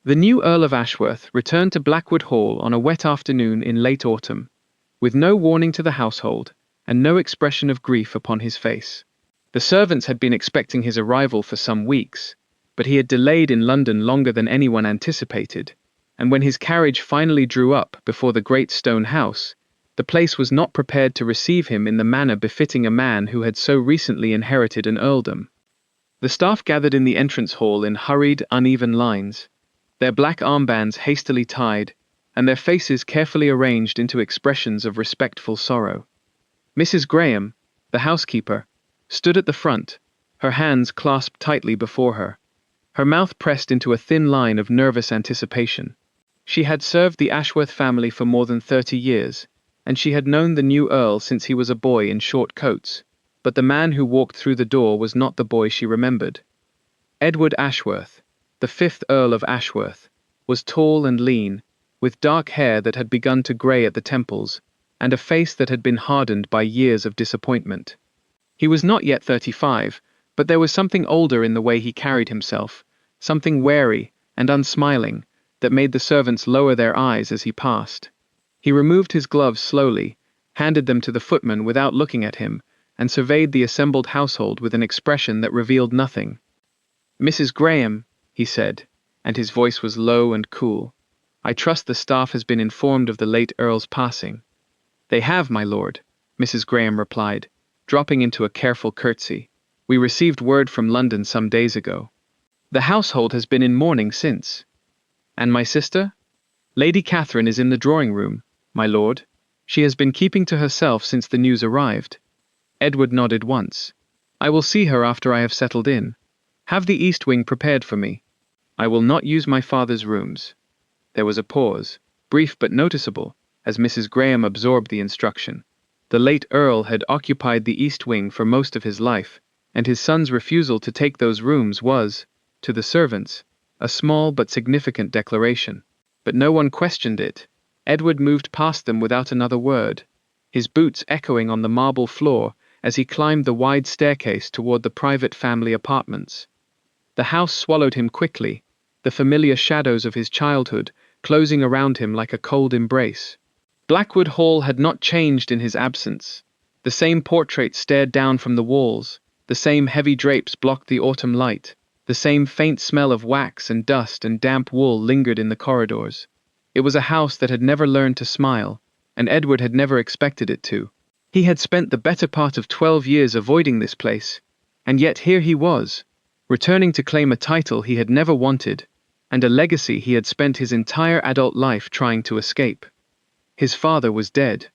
The new Earl of Ashworth returned to Blackwood Hall on a wet afternoon in late autumn, with no warning to the household, and no expression of grief upon his face. The servants had been expecting his arrival for some weeks, but he had delayed in London longer than anyone anticipated, and when his carriage finally drew up before the great stone house, the place was not prepared to receive him in the manner befitting a man who had so recently inherited an earldom. The staff gathered in the entrance hall in hurried, uneven lines, their black armbands hastily tied, and their faces carefully arranged into expressions of respectful sorrow. Mrs. Graham, the housekeeper, stood at the front, her hands clasped tightly before her, her mouth pressed into a thin line of nervous anticipation. She had served the Ashworth family for more than 30 years, and she had known the new Earl since he was a boy in short coats, but the man who walked through the door was not the boy she remembered. Edward Ashworth, the 5th Earl of Ashworth, was tall and lean, with dark hair that had begun to grey at the temples, and a face that had been hardened by years of disappointment. He was not yet 35, but there was something older in the way he carried himself, something wary and unsmiling, that made the servants lower their eyes as he passed. He removed his gloves slowly, handed them to the footman without looking at him, and surveyed the assembled household with an expression that revealed nothing. "Mrs. Graham," he said, and his voice was low and cool, "I trust the staff has been informed of the late Earl's passing." "They have, my lord," Mrs. Graham replied, dropping into a careful curtsy. "We received word from London some days ago. The household has been in mourning since." "And my sister?" "Lady Catherine is in the drawing-room, my lord. She has been keeping to herself since the news arrived." Edward nodded once. "I will see her after I have settled in. Have the east wing prepared for me. I will not use my father's rooms." There was a pause, brief but noticeable, as Mrs. Graham absorbed the instruction. The late Earl had occupied the east wing for most of his life, and his son's refusal to take those rooms was, to the servants, a small but significant declaration. But no one questioned it. Edward moved past them without another word, his boots echoing on the marble floor as he climbed the wide staircase toward the private family apartments. The house swallowed him quickly, the familiar shadows of his childhood closing around him like a cold embrace. Blackwood Hall had not changed in his absence. The same portraits stared down from the walls, the same heavy drapes blocked the autumn light, the same faint smell of wax and dust and damp wool lingered in the corridors. It was a house that had never learned to smile, and Edward had never expected it to. He had spent the better part of 12 years avoiding this place, and yet here he was, returning to claim a title he had never wanted, and a legacy he had spent his entire adult life trying to escape. His father was dead.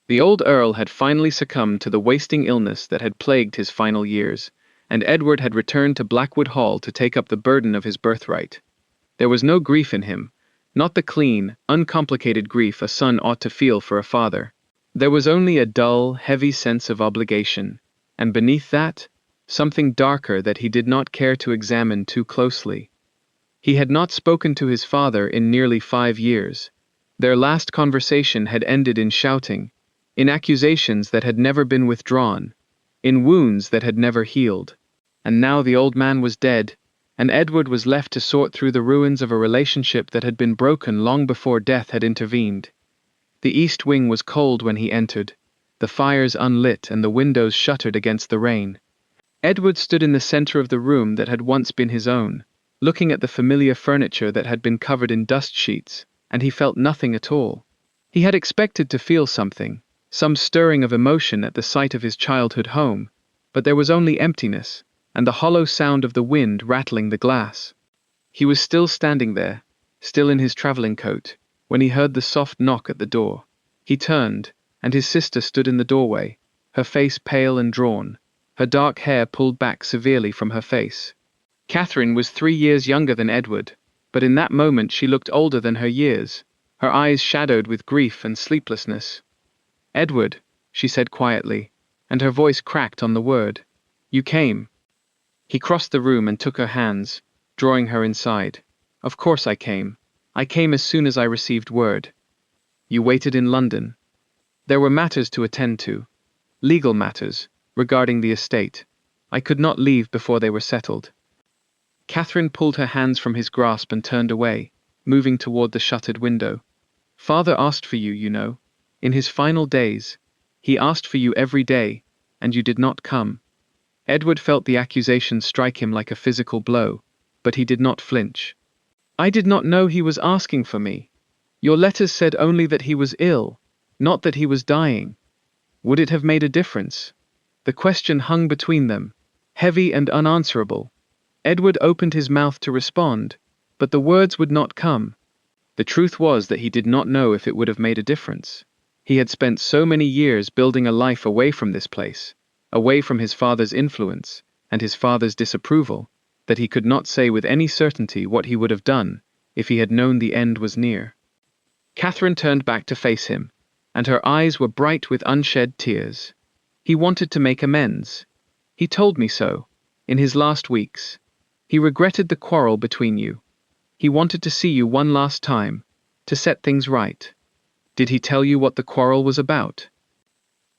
The old Earl had finally succumbed to the wasting illness that had plagued his final years, and Edward had returned to Blackwood Hall to take up the burden of his birthright. There was no grief in him, not the clean, uncomplicated grief a son ought to feel for a father. There was only a dull, heavy sense of obligation, and beneath that, something darker that he did not care to examine too closely. He had not spoken to his father in nearly 5 years. Their last conversation had ended in shouting, in accusations that had never been withdrawn, in wounds that had never healed. And now the old man was dead, and Edward was left to sort through the ruins of a relationship that had been broken long before death had intervened. The east wing was cold when he entered, the fires unlit and the windows shuttered against the rain. Edward stood in the center of the room that had once been his own, looking at the familiar furniture that had been covered in dust sheets, and he felt nothing at all. He had expected to feel something, some stirring of emotion at the sight of his childhood home, but there was only emptiness, and the hollow sound of the wind rattling the glass. He was still standing there, still in his traveling coat, when he heard the soft knock at the door. He turned, and his sister stood in the doorway, her face pale and drawn, her dark hair pulled back severely from her face. Catherine was 3 years younger than Edward, but in that moment she looked older than her years, her eyes shadowed with grief and sleeplessness. "Edward," she said quietly, and her voice cracked on the word. "You came." He crossed the room and took her hands, drawing her inside. "Of course I came. I came as soon as I received word." "You waited in London." "There were matters to attend to. Legal matters, regarding the estate. I could not leave before they were settled." Catherine pulled her hands from his grasp and turned away, moving toward the shuttered window. Father asked for you, you know. In his final days. He asked for you every day, and you did not come. Edward felt the accusation strike him like a physical blow, but he did not flinch. I did not know he was asking for me. Your letters said only that he was ill, not that he was dying. Would it have made a difference? The question hung between them, heavy and unanswerable. Edward opened his mouth to respond, but the words would not come. The truth was that he did not know if it would have made a difference. He had spent so many years building a life away from this place, away from his father's influence and his father's disapproval, that he could not say with any certainty what he would have done if he had known the end was near. Catherine turned back to face him, and her eyes were bright with unshed tears. He wanted to make amends. He told me so, in his last weeks. He regretted the quarrel between you. He wanted to see you one last time, to set things right. Did he tell you what the quarrel was about?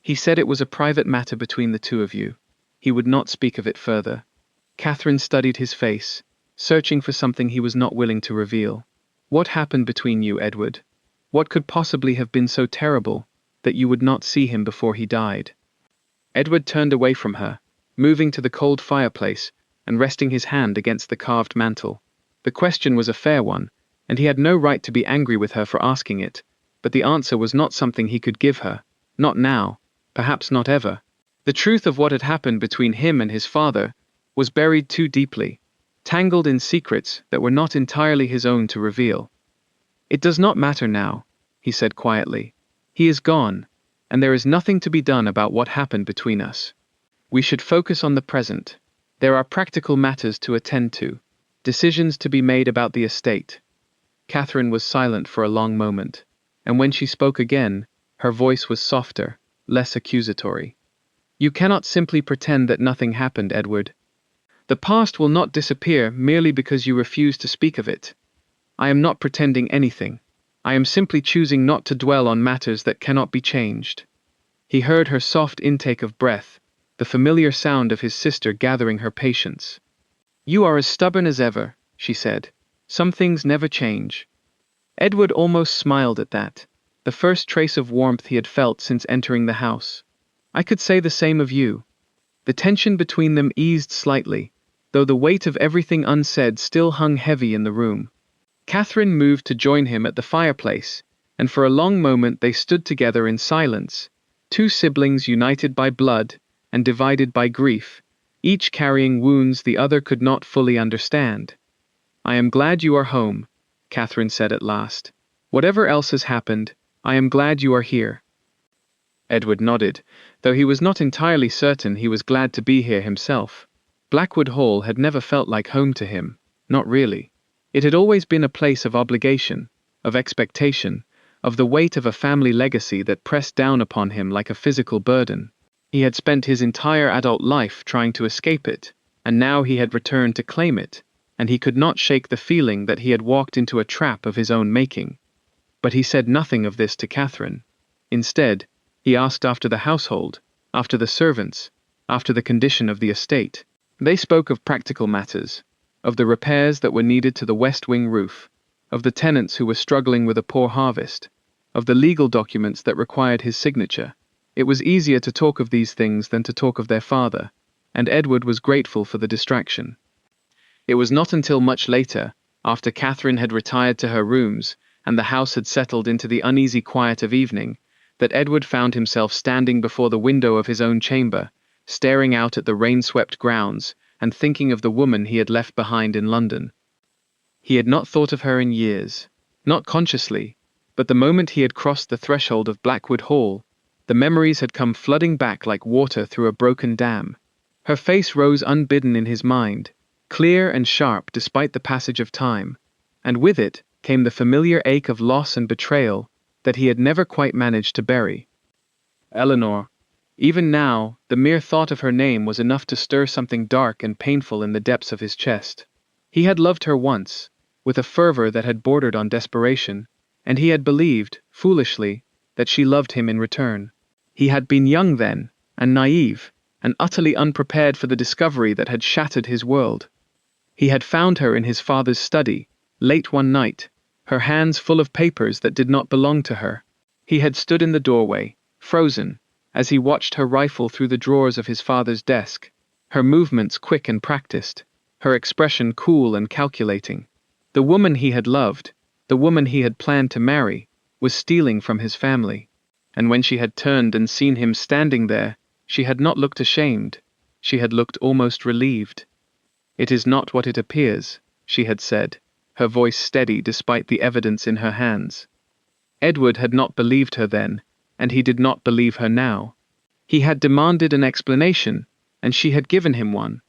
He said it was a private matter between the two of you. He would not speak of it further. Catherine studied his face, searching for something he was not willing to reveal. What happened between you, Edward? What could possibly have been so terrible that you would not see him before he died? Edward turned away from her, moving to the cold fireplace and resting his hand against the carved mantel. The question was a fair one, and he had no right to be angry with her for asking it, but the answer was not something he could give her, not now, perhaps not ever. The truth of what had happened between him and his father was buried too deeply, tangled in secrets that were not entirely his own to reveal. It does not matter now, he said quietly. He is gone, and there is nothing to be done about what happened between us. We should focus on the present. There are practical matters to attend to, decisions to be made about the estate. Catherine was silent for a long moment, and when she spoke again, her voice was softer, less accusatory. You cannot simply pretend that nothing happened, Edward. The past will not disappear merely because you refuse to speak of it. I am not pretending anything. I am simply choosing not to dwell on matters that cannot be changed. He heard her soft intake of breath, the familiar sound of his sister gathering her patience. You are as stubborn as ever, she said. Some things never change. Edward almost smiled at that, the first trace of warmth he had felt since entering the house. I could say the same of you. The tension between them eased slightly, though the weight of everything unsaid still hung heavy in the room. Catherine moved to join him at the fireplace, and for a long moment they stood together in silence, two siblings united by blood and divided by grief, each carrying wounds the other could not fully understand. I am glad you are home, Catherine said at last. Whatever else has happened, I am glad you are here. Edward nodded, though he was not entirely certain he was glad to be here himself. Blackwood Hall had never felt like home to him, not really. It had always been a place of obligation, of expectation, of the weight of a family legacy that pressed down upon him like a physical burden. He had spent his entire adult life trying to escape it, and now he had returned to claim it, and he could not shake the feeling that he had walked into a trap of his own making. But he said nothing of this to Catherine. Instead, he asked after the household, after the servants, after the condition of the estate. They spoke of practical matters, of the repairs that were needed to the west wing roof, of the tenants who were struggling with a poor harvest, of the legal documents that required his signature. It was easier to talk of these things than to talk of their father, and Edward was grateful for the distraction. It was not until much later, after Catherine had retired to her rooms and the house had settled into the uneasy quiet of evening, that Edward found himself standing before the window of his own chamber, staring out at the rain-swept grounds and thinking of the woman he had left behind in London. He had not thought of her in years, not consciously, but the moment he had crossed the threshold of Blackwood Hall, the memories had come flooding back like water through a broken dam. Her face rose unbidden in his mind, clear and sharp despite the passage of time, and with it came the familiar ache of loss and betrayal that he had never quite managed to bury. Eleanor. Even now, the mere thought of her name was enough to stir something dark and painful in the depths of his chest. He had loved her once, with a fervor that had bordered on desperation, and he had believed, foolishly, that she loved him in return. He had been young then, and naive, and utterly unprepared for the discovery that had shattered his world. He had found her in his father's study, late one night, her hands full of papers that did not belong to her. He had stood in the doorway, frozen, as he watched her rifle through the drawers of his father's desk, her movements quick and practiced, her expression cool and calculating. The woman he had loved, the woman he had planned to marry, was stealing from his family. And when she had turned and seen him standing there, she had not looked ashamed, she had looked almost relieved. "It is not what it appears," she had said, her voice steady despite the evidence in her hands. Edward had not believed her then, and he did not believe her now. He had demanded an explanation, and she had given him one,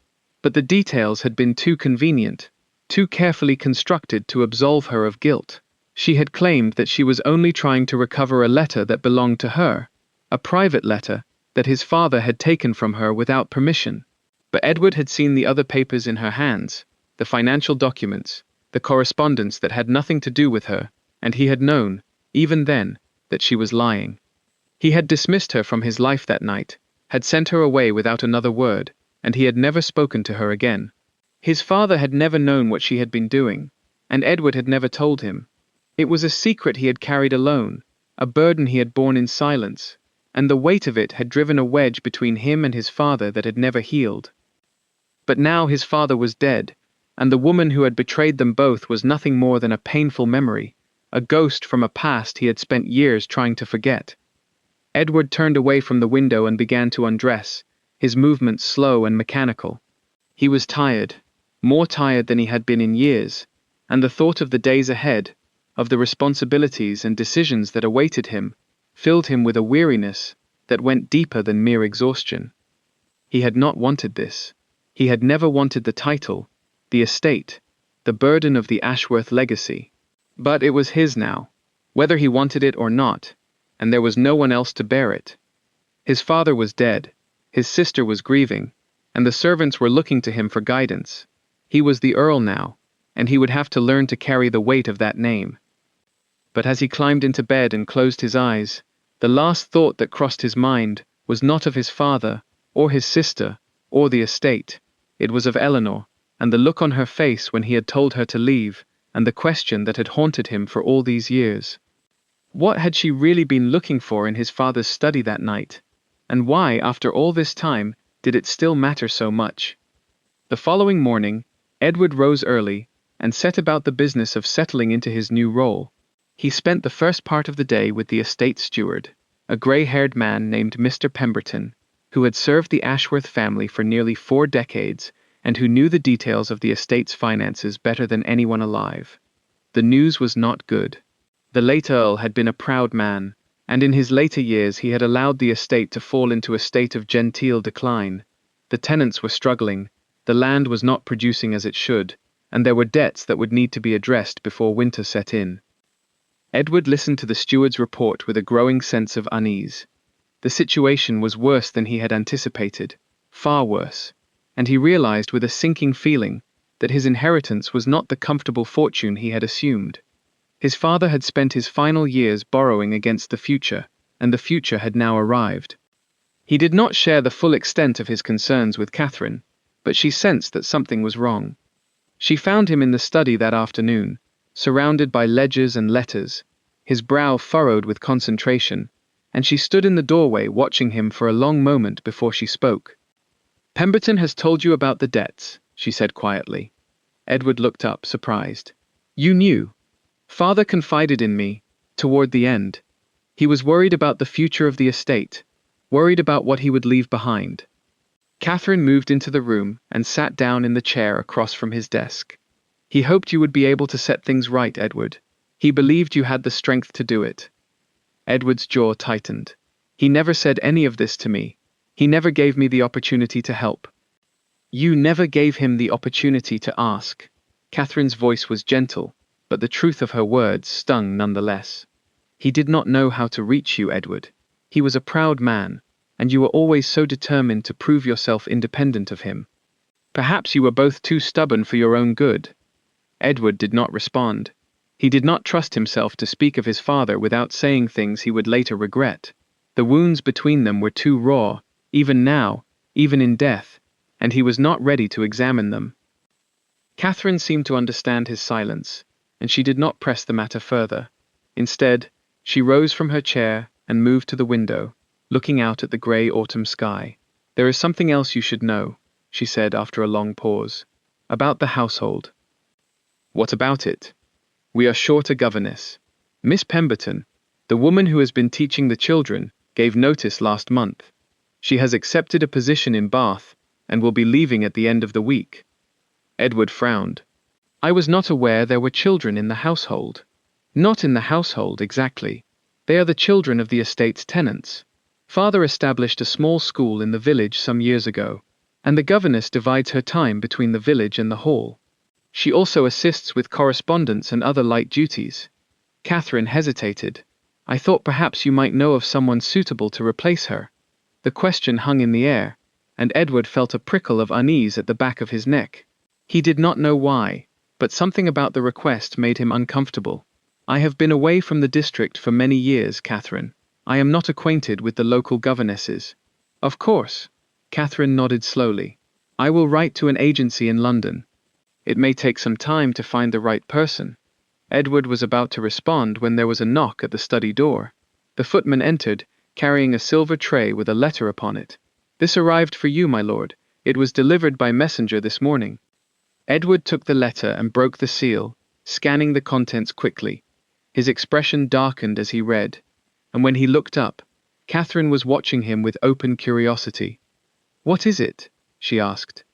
but the details had been too convenient, too carefully constructed to absolve her of guilt. She had claimed that she was only trying to recover a letter that belonged to her, a private letter that his father had taken from her without permission. But Edward had seen the other papers in her hands, the financial documents, the correspondence that had nothing to do with her, and he had known, even then, that she was lying. He had dismissed her from his life that night, had sent her away without another word, and he had never spoken to her again. His father had never known what she had been doing, and Edward had never told him. It was a secret he had carried alone, a burden he had borne in silence, and the weight of it had driven a wedge between him and his father that had never healed. But now his father was dead, and the woman who had betrayed them both was nothing more than a painful memory, a ghost from a past he had spent years trying to forget. Edward turned away from the window and began to undress, his movements slow and mechanical. He was tired, more tired than he had been in years, and the thought of the days ahead, of the responsibilities and decisions that awaited him, filled him with a weariness that went deeper than mere exhaustion. He had not wanted this. He had never wanted the title, the estate, the burden of the Ashworth legacy. But it was his now, whether he wanted it or not, and there was no one else to bear it. His father was dead, his sister was grieving, and the servants were looking to him for guidance. He was the Earl now, and he would have to learn to carry the weight of that name. But as he climbed into bed and closed his eyes, the last thought that crossed his mind was not of his father, or his sister, or the estate. It was of Eleanor, and the look on her face when he had told her to leave, and the question that had haunted him for all these years. What had she really been looking for in his father's study that night? And why, after all this time, did it still matter so much? The following morning, Edward rose early, and set about the business of settling into his new role. He spent the first part of the day with the estate steward, a grey-haired man named Mr. Pemberton, who had served the Ashworth family for nearly 4 decades, and who knew the details of the estate's finances better than anyone alive. The news was not good. The late Earl had been a proud man, and in his later years he had allowed the estate to fall into a state of genteel decline. The tenants were struggling, the land was not producing as it should, and there were debts that would need to be addressed before winter set in. Edward listened to the steward's report with a growing sense of unease. The situation was worse than he had anticipated, far worse, and he realized with a sinking feeling that his inheritance was not the comfortable fortune he had assumed. His father had spent his final years borrowing against the future, and the future had now arrived. He did not share the full extent of his concerns with Catherine, but she sensed that something was wrong. She found him in the study that afternoon, surrounded by ledgers and letters, his brow furrowed with concentration, and she stood in the doorway watching him for a long moment before she spoke. "Pemberton has told you about the debts," she said quietly. Edward looked up, surprised. "You knew?" "Father confided in me, toward the end. He was worried about the future of the estate, worried about what he would leave behind." Catherine moved into the room and sat down in the chair across from his desk. "He hoped you would be able to set things right, Edward. He believed you had the strength to do it." Edward's jaw tightened. "He never said any of this to me. He never gave me the opportunity to help." "You never gave him the opportunity to ask." Catherine's voice was gentle, but the truth of her words stung nonetheless. "He did not know how to reach you, Edward. He was a proud man, and you were always so determined to prove yourself independent of him. Perhaps you were both too stubborn for your own good." Edward did not respond. He did not trust himself to speak of his father without saying things he would later regret. The wounds between them were too raw, even now, even in death, and he was not ready to examine them. Catherine seemed to understand his silence, and she did not press the matter further. Instead, she rose from her chair and moved to the window, looking out at the grey autumn sky. "There is something else you should know," she said after a long pause. "About the household." "What about it?" "We are short a governess. Miss Pemberton, the woman who has been teaching the children, gave notice last month. She has accepted a position in Bath, and will be leaving at the end of the week." Edward frowned. "I was not aware there were children in the household." "Not in the household, exactly. They are the children of the estate's tenants. Father established a small school in the village some years ago, and the governess divides her time between the village and the hall. She also assists with correspondence and other light duties." Catherine hesitated. "I thought perhaps you might know of someone suitable to replace her." The question hung in the air, and Edward felt a prickle of unease at the back of his neck. He did not know why, but something about the request made him uncomfortable. "I have been away from the district for many years, Catherine. I am not acquainted with the local governesses." "Of course." Catherine nodded slowly. "I will write to an agency in London. It may take some time to find the right person." Edward was about to respond when there was a knock at the study door. The footman entered, carrying a silver tray with a letter upon it. "This arrived for you, my lord. It was delivered by messenger this morning." Edward took the letter and broke the seal, scanning the contents quickly. His expression darkened as he read, and when he looked up, Catherine was watching him with open curiosity. "What is it?" she asked.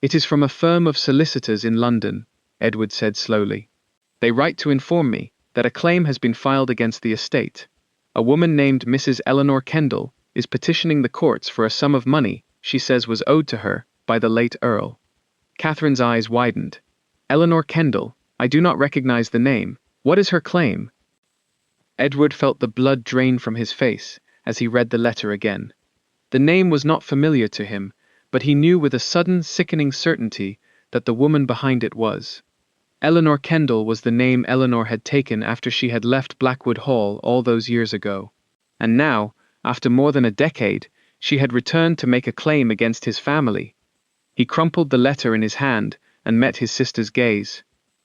"It is from a firm of solicitors in London," Edward said slowly. "They write to inform me that a claim has been filed against the estate. A woman named Mrs. Eleanor Kendall is petitioning the courts for a sum of money she says was owed to her by the late Earl." Catherine's eyes widened. "Eleanor Kendall? I do not recognize the name. What is her claim?" Edward felt the blood drain from his face as he read the letter again. The name was not familiar to him, but he knew with a sudden, sickening certainty that the woman behind it was. Eleanor Kendall was the name Eleanor had taken after she had left Blackwood Hall all those years ago. And now, after more than a decade, she had returned to make a claim against his family. He crumpled the letter in his hand and met his sister's gaze.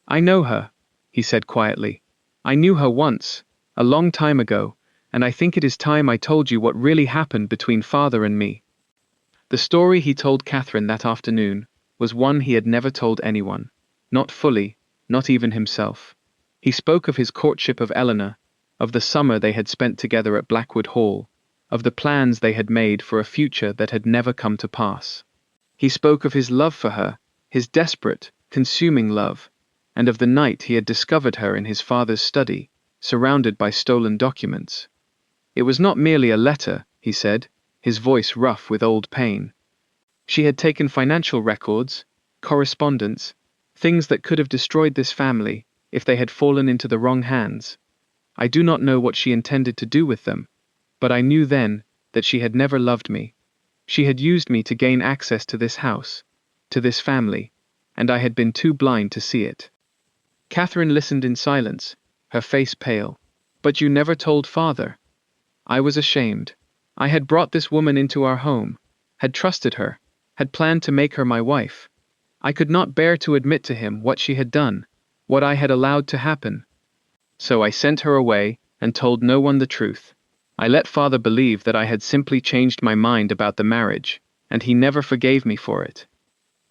"I know her," he said quietly. "I knew her once, a long time ago, and I think it is time I told you what really happened between father and me." The story he told Catherine that afternoon was one he had never told anyone. Not fully, not even himself. He spoke of his courtship of Eleanor, of the summer they had spent together at Blackwood Hall, of the plans they had made for a future that had never come to pass. He spoke of his love for her, his desperate, consuming love, and of the night he had discovered her in his father's study, surrounded by stolen documents. It was not merely a letter, he said, his voice rough with old pain. She had taken financial records, correspondence, things that could have destroyed this family if they had fallen into the wrong hands. I do not know what she intended to do with them, but I knew then that she had never loved me. She had used me to gain access to this house, to this family, and I had been too blind to see it. Catherine listened in silence, her face pale. "But you never told father." "I was ashamed. I had brought this woman into our home, had trusted her, had planned to make her my wife. I could not bear to admit to him what she had done, what I had allowed to happen. So I sent her away and told no one the truth. I let father believe that I had simply changed my mind about the marriage, and he never forgave me for it."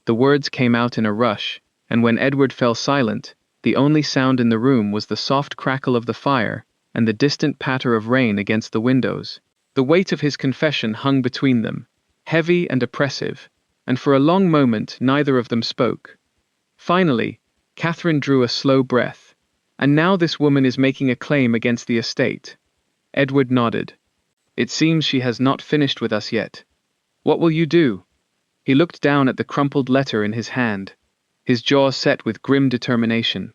The words came out in a rush, and when Edward fell silent, the only sound in the room was the soft crackle of the fire and the distant patter of rain against the windows. The weight of his confession hung between them, heavy and oppressive, and for a long moment neither of them spoke. Finally, Catherine drew a slow breath. "And now this woman is making a claim against the estate." Edward nodded. "It seems she has not finished with us yet. What will you do?" He looked down at the crumpled letter in his hand, his jaw set with grim determination.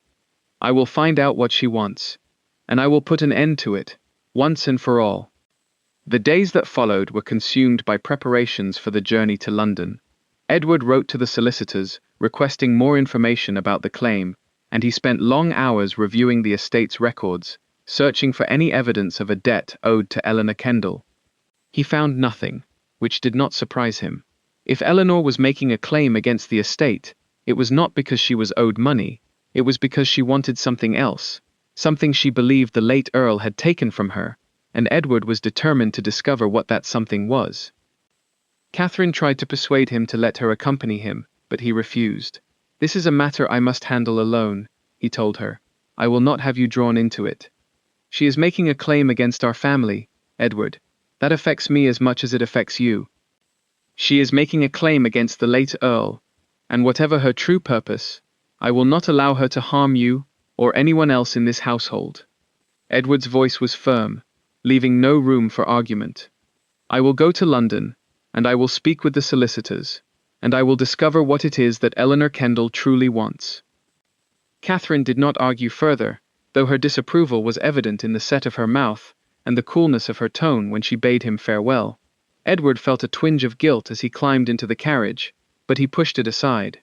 "I will find out what she wants, and I will put an end to it, once and for all." The days that followed were consumed by preparations for the journey to London. Edward wrote to the solicitors, requesting more information about the claim, and he spent long hours reviewing the estate's records, searching for any evidence of a debt owed to Eleanor Kendall. He found nothing, which did not surprise him. If Eleanor was making a claim against the estate, It was not because she was owed money, it was because she wanted something else, something she believed the late Earl had taken from her, and Edward was determined to discover what that something was. Catherine tried to persuade him to let her accompany him, but he refused. "This is a matter I must handle alone," he told her. "I will not have you drawn into it. She is making a claim against our family, Edward. That affects me as much as it affects you. She is making a claim against the late Earl, and whatever her true purpose, I will not allow her to harm you or anyone else in this household." Edward's voice was firm, leaving no room for argument. "I will go to London, and I will speak with the solicitors, and I will discover what it is that Eleanor Kendall truly wants." Catherine did not argue further, though her disapproval was evident in the set of her mouth and the coolness of her tone when she bade him farewell. Edward felt a twinge of guilt as he climbed into the carriage, but he pushed it aside.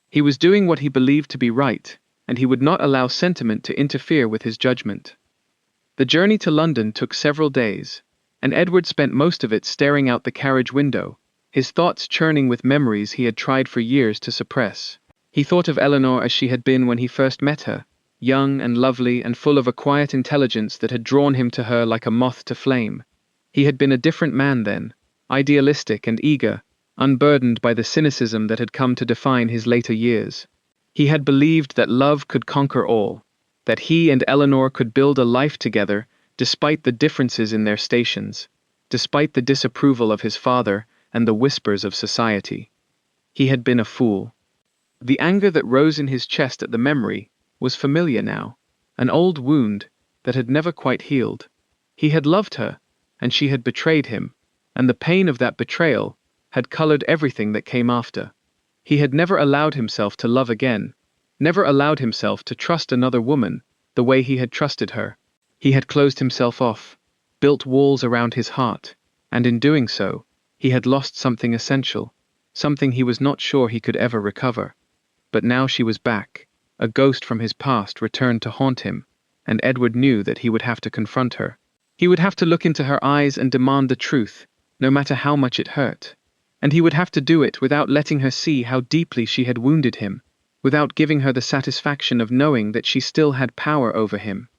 He was doing what he believed to be right, and he would not allow sentiment to interfere with his judgment. The journey to London took several days, and Edward spent most of it staring out the carriage window, his thoughts churning with memories he had tried for years to suppress. He thought of Eleanor as she had been when he first met her, young and lovely and full of a quiet intelligence that had drawn him to her like a moth to flame. He had been a different man then, idealistic and eager, unburdened by the cynicism that had come to define his later years. He had believed that love could conquer all, that he and Eleanor could build a life together despite the differences in their stations, despite the disapproval of his father and the whispers of society. He had been a fool. The anger that rose in his chest at the memory was familiar now, an old wound that had never quite healed. He had loved her, and she had betrayed him, and the pain of that betrayal had colored everything that came after. He had never allowed himself to love again, never allowed himself to trust another woman the way he had trusted her. He had closed himself off, built walls around his heart, and in doing so, he had lost something essential, something he was not sure he could ever recover. But now she was back, a ghost from his past returned to haunt him, and Edward knew that he would have to confront her. He would have to look into her eyes and demand the truth, no matter how much it hurt. And he would have to do it without letting her see how deeply she had wounded him, without giving her the satisfaction of knowing that she still had power over him.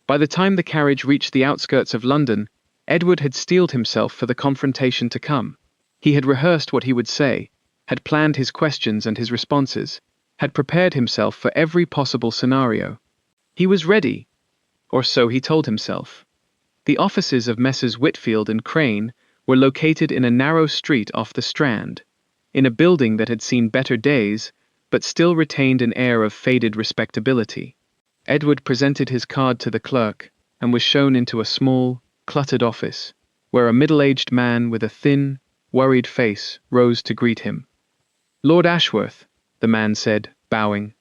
By the time the carriage reached the outskirts of London, Edward had steeled himself for the confrontation to come. He had rehearsed what he would say, had planned his questions and his responses, had prepared himself for every possible scenario. He was ready, or so he told himself. The offices of Messrs. Whitfield and Crane were located in a narrow street off the Strand, in a building that had seen better days, but still retained an air of faded respectability. Edward presented his card to the clerk and was shown into a small, cluttered office, where a middle-aged man with a thin, worried face rose to greet him. "Lord Ashworth," the man said, bowing.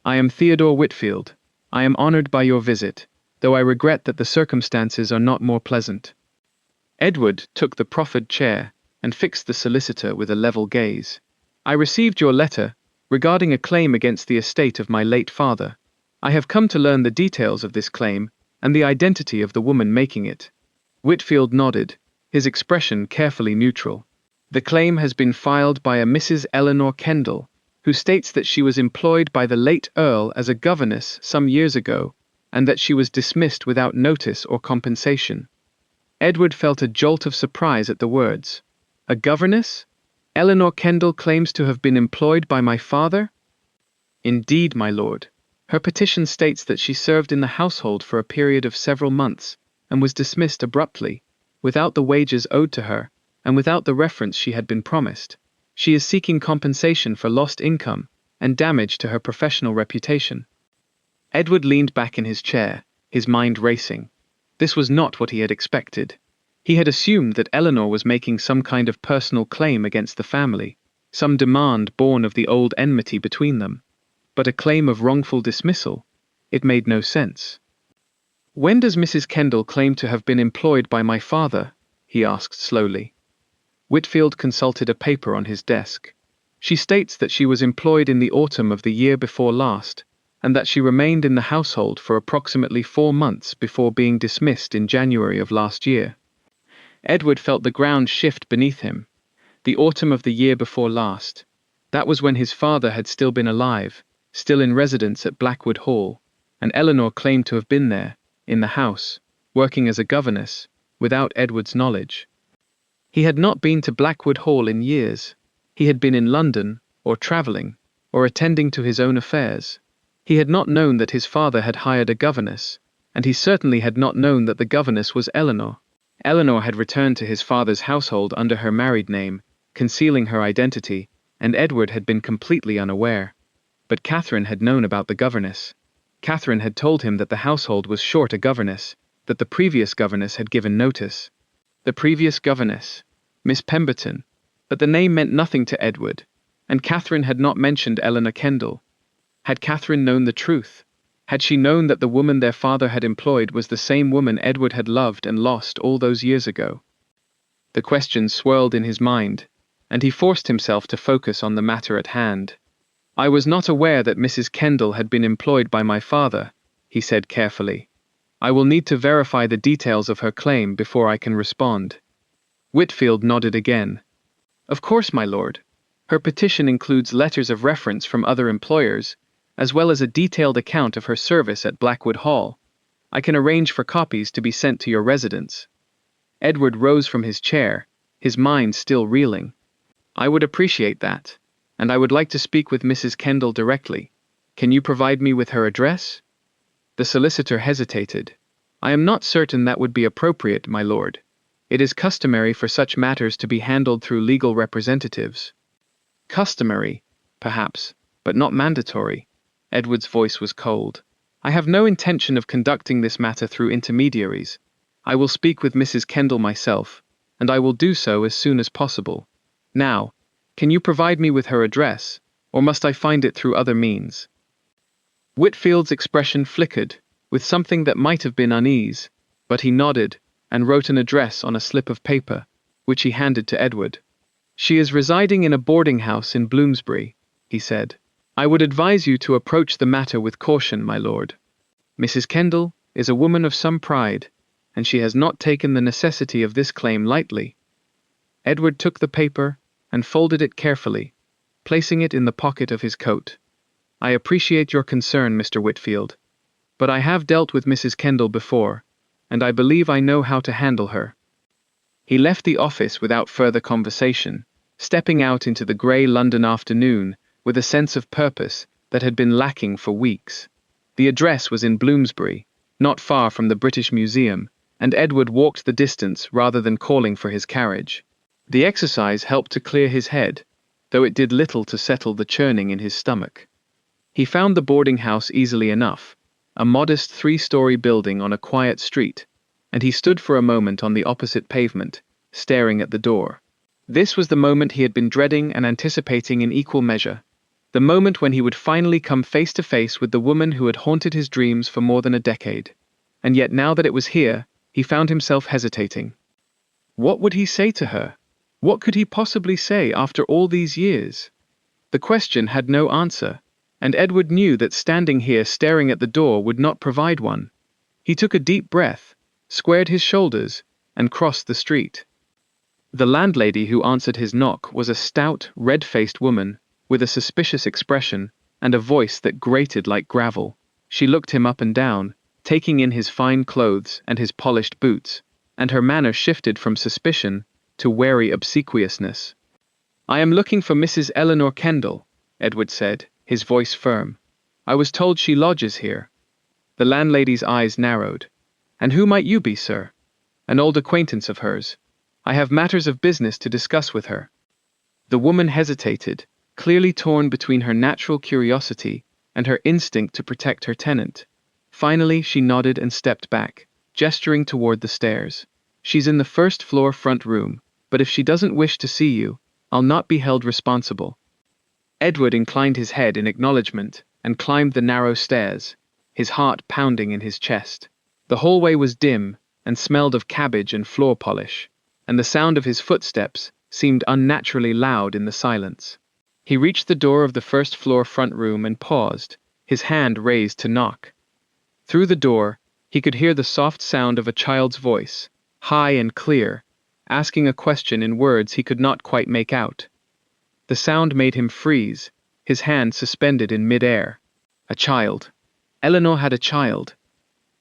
"I am Theodore Whitfield. I am honored by your visit, though I regret that the circumstances are not more pleasant." Edward took the proffered chair and fixed the solicitor with a level gaze. "I received your letter regarding a claim against the estate of my late father. I have come to learn the details of this claim and the identity of the woman making it." Whitfield nodded, his expression carefully neutral. "The claim has been filed by a Mrs. Eleanor Kendall, who states that she was employed by the late Earl as a governess some years ago, and that she was dismissed without notice or compensation." Edward felt a jolt of surprise at the words. "A governess? Eleanor Kendall claims to have been employed by my father?" "Indeed, my lord. Her petition states that she served in the household for a period of several months, and was dismissed abruptly, without the wages owed to her, and without the reference she had been promised. She is seeking compensation for lost income and damage to her professional reputation." Edward leaned back in his chair, his mind racing. This was not what he had expected. He had assumed that Eleanor was making some kind of personal claim against the family, some demand born of the old enmity between them. But a claim of wrongful dismissal? It made no sense. "When does Mrs. Kendall claim to have been employed by my father?" he asked slowly. Whitfield consulted a paper on his desk. "She states that she was employed in the autumn of the year before last, and that she remained in the household for approximately 4 months before being dismissed in January of last year." Edward felt the ground shift beneath him. The autumn of the year before last. That was when his father had still been alive, still in residence at Blackwood Hall, and Eleanor claimed to have been there, in the house, working as a governess, without Edward's knowledge. He had not been to Blackwood Hall in years. He had been in London, or travelling, or attending to his own affairs. He had not known that his father had hired a governess, and he certainly had not known that the governess was Eleanor. Eleanor had returned to his father's household under her married name, concealing her identity, and Edward had been completely unaware. But Catherine had known about the governess. Catherine had told him that the household was short a governess, that the previous governess had given notice. The previous governess, Miss Pemberton, but the name meant nothing to Edward, and Catherine had not mentioned Eleanor Kendall. Had Catherine known the truth? Had she known that the woman their father had employed was the same woman Edward had loved and lost all those years ago? The questions swirled in his mind, and he forced himself to focus on the matter at hand. "I was not aware that Mrs. Kendall had been employed by my father," he said carefully. "I will need to verify the details of her claim before I can respond." Whitfield nodded again. "Of course, my lord. Her petition includes letters of reference from other employers, as well as a detailed account of her service at Blackwood Hall. I can arrange for copies to be sent to your residence." Edward rose from his chair, his mind still reeling. "I would appreciate that, and I would like to speak with Mrs. Kendall directly. Can you provide me with her address?" The solicitor hesitated. "I am not certain that would be appropriate, my lord. It is customary for such matters to be handled through legal representatives." "Customary, perhaps, but not mandatory." Edward's voice was cold. "I have no intention of conducting this matter through intermediaries. I will speak with Mrs. Kendall myself, and I will do so as soon as possible. Now, can you provide me with her address, or must I find it through other means?" Whitfield's expression flickered, with something that might have been unease, but he nodded, and wrote an address on a slip of paper, which he handed to Edward. "She is residing in a boarding house in Bloomsbury," he said. "I would advise you to approach the matter with caution, my lord. Mrs. Kendall is a woman of some pride, and she has not taken the necessity of this claim lightly." Edward took the paper and folded it carefully, placing it in the pocket of his coat. "I appreciate your concern, Mr. Whitfield, but I have dealt with Mrs. Kendall before, and I believe I know how to handle her." He left the office without further conversation, stepping out into the grey London afternoon with a sense of purpose that had been lacking for weeks. The address was in Bloomsbury, not far from the British Museum, and Edward walked the distance rather than calling for his carriage. The exercise helped to clear his head, though it did little to settle the churning in his stomach. He found the boarding house easily enough, a modest 3-story building on a quiet street, and he stood for a moment on the opposite pavement, staring at the door. This was the moment he had been dreading and anticipating in equal measure. The moment when he would finally come face to face with the woman who had haunted his dreams for more than a decade. And yet now that it was here, he found himself hesitating. What would he say to her? What could he possibly say after all these years? The question had no answer, and Edward knew that standing here staring at the door would not provide one. He took a deep breath, squared his shoulders, and crossed the street. The landlady who answered his knock was a stout, red-faced woman, with a suspicious expression, and a voice that grated like gravel. She looked him up and down, taking in his fine clothes and his polished boots, and her manner shifted from suspicion to wary obsequiousness. "I am looking for Mrs. Eleanor Kendall," Edward said, his voice firm. "I was told she lodges here." The landlady's eyes narrowed. "And who might you be, sir?" "An old acquaintance of hers. I have matters of business to discuss with her." The woman hesitated, clearly torn between her natural curiosity and her instinct to protect her tenant. Finally, she nodded and stepped back, gesturing toward the stairs. "She's in the first-floor front room, but if she doesn't wish to see you, I'll not be held responsible." Edward inclined his head in acknowledgement and climbed the narrow stairs, his heart pounding in his chest. The hallway was dim and smelled of cabbage and floor polish, and the sound of his footsteps seemed unnaturally loud in the silence. He reached the door of the first-floor front room and paused, his hand raised to knock. Through the door, he could hear the soft sound of a child's voice, high and clear, asking a question in words he could not quite make out. The sound made him freeze, his hand suspended in mid-air. A child. Eleanor had a child.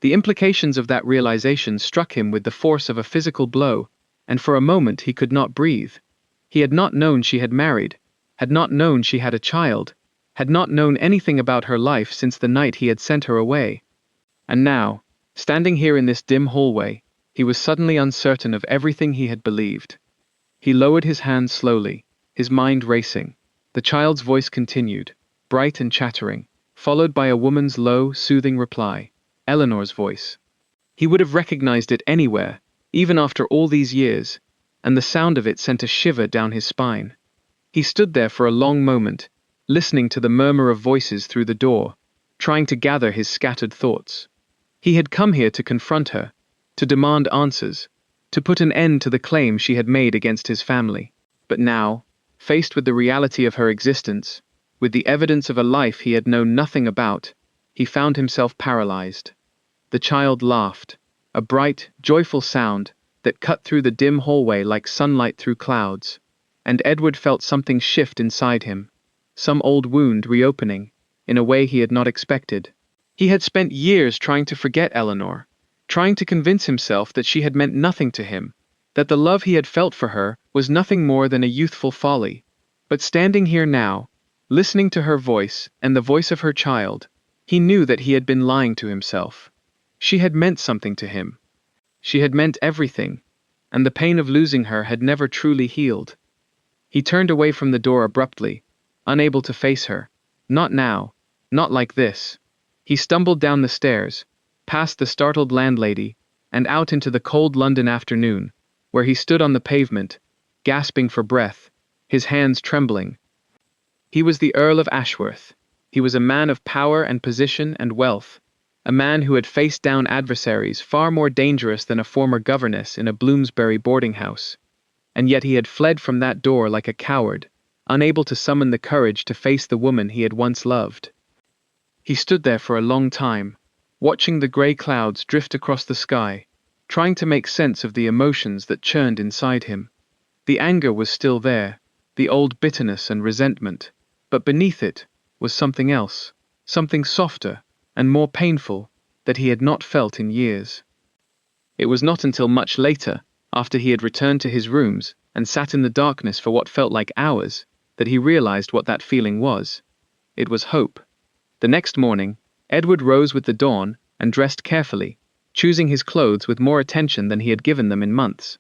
The implications of that realization struck him with the force of a physical blow, and for a moment he could not breathe. He had not known she had married, had not known she had a child, had not known anything about her life since the night he had sent her away. And now, standing here in this dim hallway, he was suddenly uncertain of everything he had believed. He lowered his hands slowly, his mind racing. The child's voice continued, bright and chattering, followed by a woman's low, soothing reply. Eleanor's voice. He would have recognized it anywhere, even after all these years, and the sound of it sent a shiver down his spine. He stood there for a long moment, listening to the murmur of voices through the door, trying to gather his scattered thoughts. He had come here to confront her, to demand answers, to put an end to the claim she had made against his family. But now, faced with the reality of her existence, with the evidence of a life he had known nothing about, he found himself paralyzed. The child laughed, a bright, joyful sound that cut through the dim hallway like sunlight through clouds, and Edward felt something shift inside him, some old wound reopening, in a way he had not expected. He had spent years trying to forget Eleanor, trying to convince himself that she had meant nothing to him, that the love he had felt for her was nothing more than a youthful folly. But standing here now, listening to her voice and the voice of her child, he knew that he had been lying to himself. She had meant something to him. She had meant everything, and the pain of losing her had never truly healed. He turned away from the door abruptly, unable to face her. Not now, not like this. He stumbled down the stairs, past the startled landlady, and out into the cold London afternoon, where he stood on the pavement, gasping for breath, his hands trembling. He was the Earl of Ashworth. He was a man of power and position and wealth, a man who had faced down adversaries far more dangerous than a former governess in a Bloomsbury boarding house. And yet he had fled from that door like a coward, unable to summon the courage to face the woman he had once loved. He stood there for a long time, watching the grey clouds drift across the sky, trying to make sense of the emotions that churned inside him. The anger was still there, the old bitterness and resentment, but beneath it was something else, something softer and more painful that he had not felt in years. It was not until much later, after he had returned to his rooms and sat in the darkness for what felt like hours, that he realized what that feeling was. It was hope. The next morning, Edward rose with the dawn and dressed carefully, choosing his clothes with more attention than he had given them in months.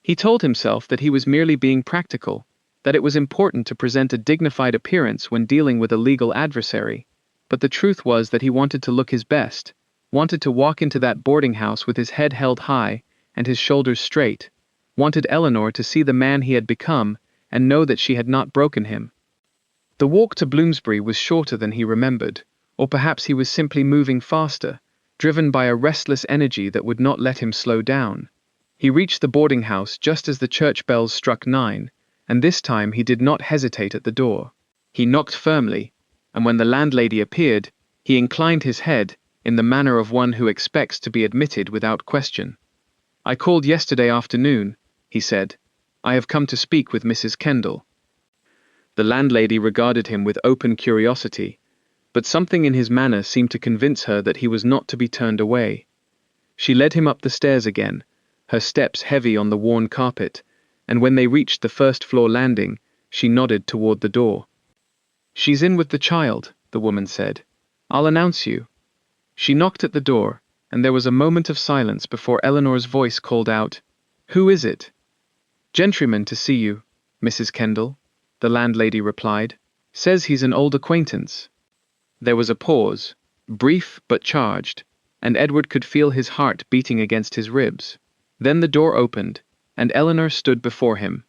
He told himself that he was merely being practical, that it was important to present a dignified appearance when dealing with a legal adversary, but the truth was that he wanted to look his best, wanted to walk into that boarding house with his head held high and his shoulders straight, wanted Eleanor to see the man he had become and know that she had not broken him. The walk to Bloomsbury was shorter than he remembered, or perhaps he was simply moving faster, driven by a restless energy that would not let him slow down. He reached the boarding house just as the church bells struck 9, and this time he did not hesitate at the door. He knocked firmly, and when the landlady appeared, he inclined his head in the manner of one who expects to be admitted without question. "I called yesterday afternoon," he said. "I have come to speak with Mrs. Kendall." The landlady regarded him with open curiosity, but something in his manner seemed to convince her that he was not to be turned away. She led him up the stairs again, her steps heavy on the worn carpet, and when they reached the first-floor landing, she nodded toward the door. "She's in with the child," the woman said. "I'll announce you." She knocked at the door, and there was a moment of silence before Eleanor's voice called out, "Who is it?" "Gentleman to see you, Mrs. Kendall," the landlady replied. "Says he's an old acquaintance." There was a pause, brief but charged, and Edward could feel his heart beating against his ribs. Then the door opened, and Eleanor stood before him.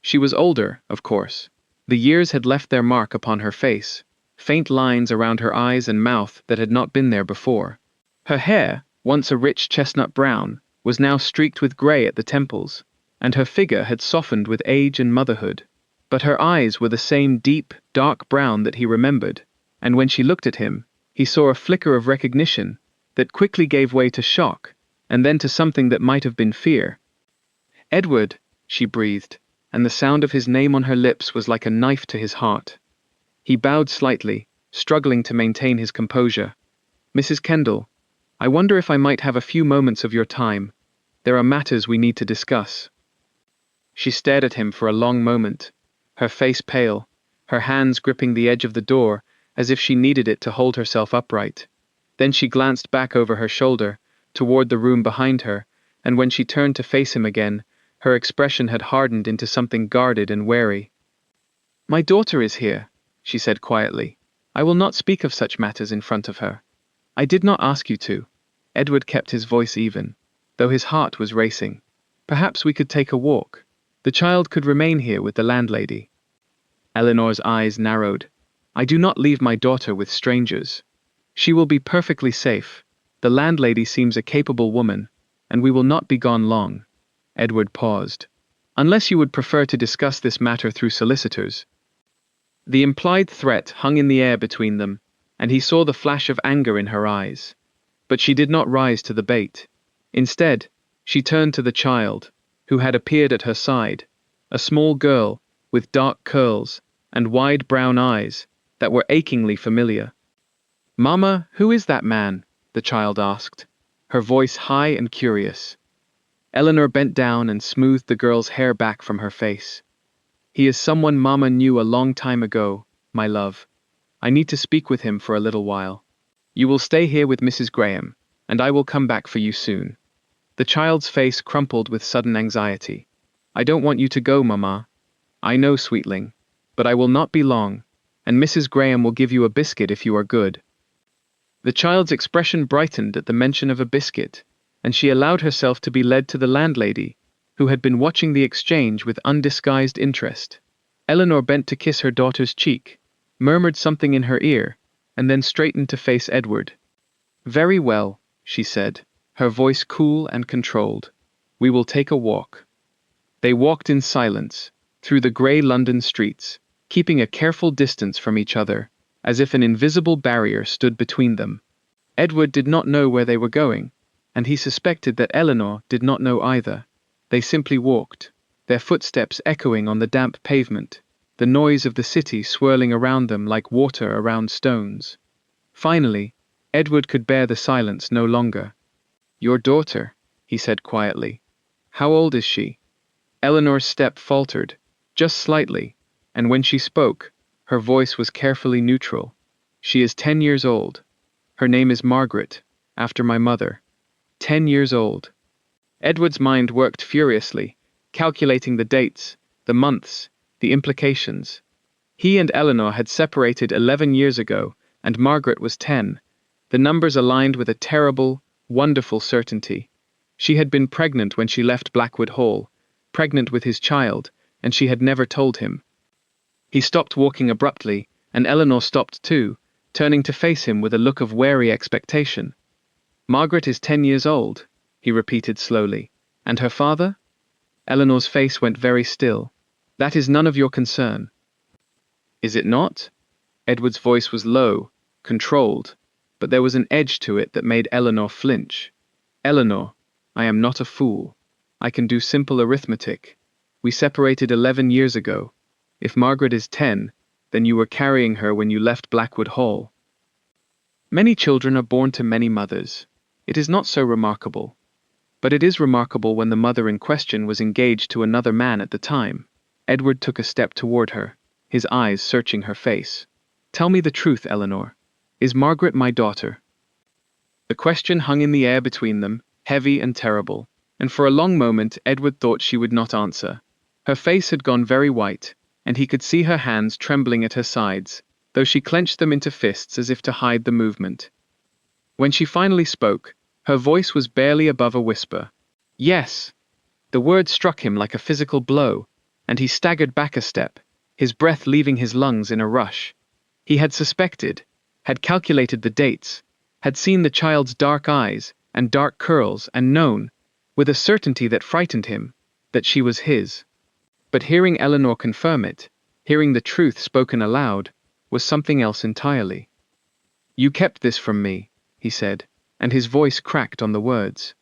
She was older, of course. The years had left their mark upon her face, faint lines around her eyes and mouth that had not been there before. Her hair, once a rich chestnut brown, was now streaked with grey at the temples, and her figure had softened with age and motherhood. But her eyes were the same deep, dark brown that he remembered, and when she looked at him, he saw a flicker of recognition that quickly gave way to shock, and then to something that might have been fear. "Edward," she breathed, and the sound of his name on her lips was like a knife to his heart. He bowed slightly, struggling to maintain his composure. "Mrs. Kendall, I wonder if I might have a few moments of your time. There are matters we need to discuss." She stared at him for a long moment, her face pale, her hands gripping the edge of the door as if she needed it to hold herself upright. Then she glanced back over her shoulder, toward the room behind her, and when she turned to face him again, her expression had hardened into something guarded and wary. "My daughter is here," she said quietly. "I will not speak of such matters in front of her." "I did not ask you to." Edward kept his voice even, though his heart was racing. "Perhaps we could take a walk. The child could remain here with the landlady." Eleanor's eyes narrowed. "I do not leave my daughter with strangers. She will be perfectly safe. The landlady seems a capable woman, and we will not be gone long." Edward paused. "Unless you would prefer to discuss this matter through solicitors." The implied threat hung in the air between them, and he saw the flash of anger in her eyes. But she did not rise to the bait. Instead, she turned to the child, who had appeared at her side, a small girl with dark curls and wide brown eyes that were achingly familiar. "Mama, who is that man?" the child asked, her voice high and curious. Eleanor bent down and smoothed the girl's hair back from her face. "He is someone Mama knew a long time ago, my love. I need to speak with him for a little while. You will stay here with Mrs. Graham, and I will come back for you soon." The child's face crumpled with sudden anxiety. "I don't want you to go, Mama." "I know, sweetling, but I will not be long, and Mrs. Graham will give you a biscuit if you are good." The child's expression brightened at the mention of a biscuit, and she allowed herself to be led to the landlady, who had been watching the exchange with undisguised interest. Eleanor bent to kiss her daughter's cheek, murmured something in her ear, and then straightened to face Edward. "Very well," she said, her voice cool and controlled. "We will take a walk." They walked in silence, through the grey London streets, keeping a careful distance from each other, as if an invisible barrier stood between them. Edward did not know where they were going, and he suspected that Eleanor did not know either. They simply walked, their footsteps echoing on the damp pavement, the noise of the city swirling around them like water around stones. Finally, Edward could bear the silence no longer. "Your daughter," he said quietly. "How old is she?" Eleanor's step faltered, just slightly, and when she spoke, her voice was carefully neutral. "She is 10 years old. Her name is Margaret, after my mother. 10 years old." Edward's mind worked furiously, calculating the dates, the months, the implications. He and Eleanor had separated 11 years ago, and Margaret was 10. The numbers aligned with a terrible, wonderful certainty. She had been pregnant when she left Blackwood Hall, pregnant with his child, and she had never told him. He stopped walking abruptly, and Eleanor stopped too, turning to face him with a look of wary expectation. "Margaret is 10 years old," he repeated slowly. "And her father?" Eleanor's face went very still. "That is none of your concern." "Is it not?" Edward's voice was low, controlled, but there was an edge to it that made Eleanor flinch. "Eleanor, I am not a fool. I can do simple arithmetic. We separated 11 years ago. If Margaret is 10, then you were carrying her when you left Blackwood Hall. Many children are born to many mothers. It is not so remarkable. But it is remarkable when the mother in question was engaged to another man at the time." Edward took a step toward her, his eyes searching her face. "Tell me the truth, Eleanor. Is Margaret my daughter?" The question hung in the air between them, heavy and terrible, and for a long moment Edward thought she would not answer. Her face had gone very white, and he could see her hands trembling at her sides, though she clenched them into fists as if to hide the movement. When she finally spoke, her voice was barely above a whisper. "Yes." The word struck him like a physical blow, and he staggered back a step, his breath leaving his lungs in a rush. He had suspected, had calculated the dates, had seen the child's dark eyes and dark curls and known, with a certainty that frightened him, that she was his. But hearing Eleanor confirm it, hearing the truth spoken aloud, was something else entirely. "You kept this from me," he said, and his voice cracked on the words.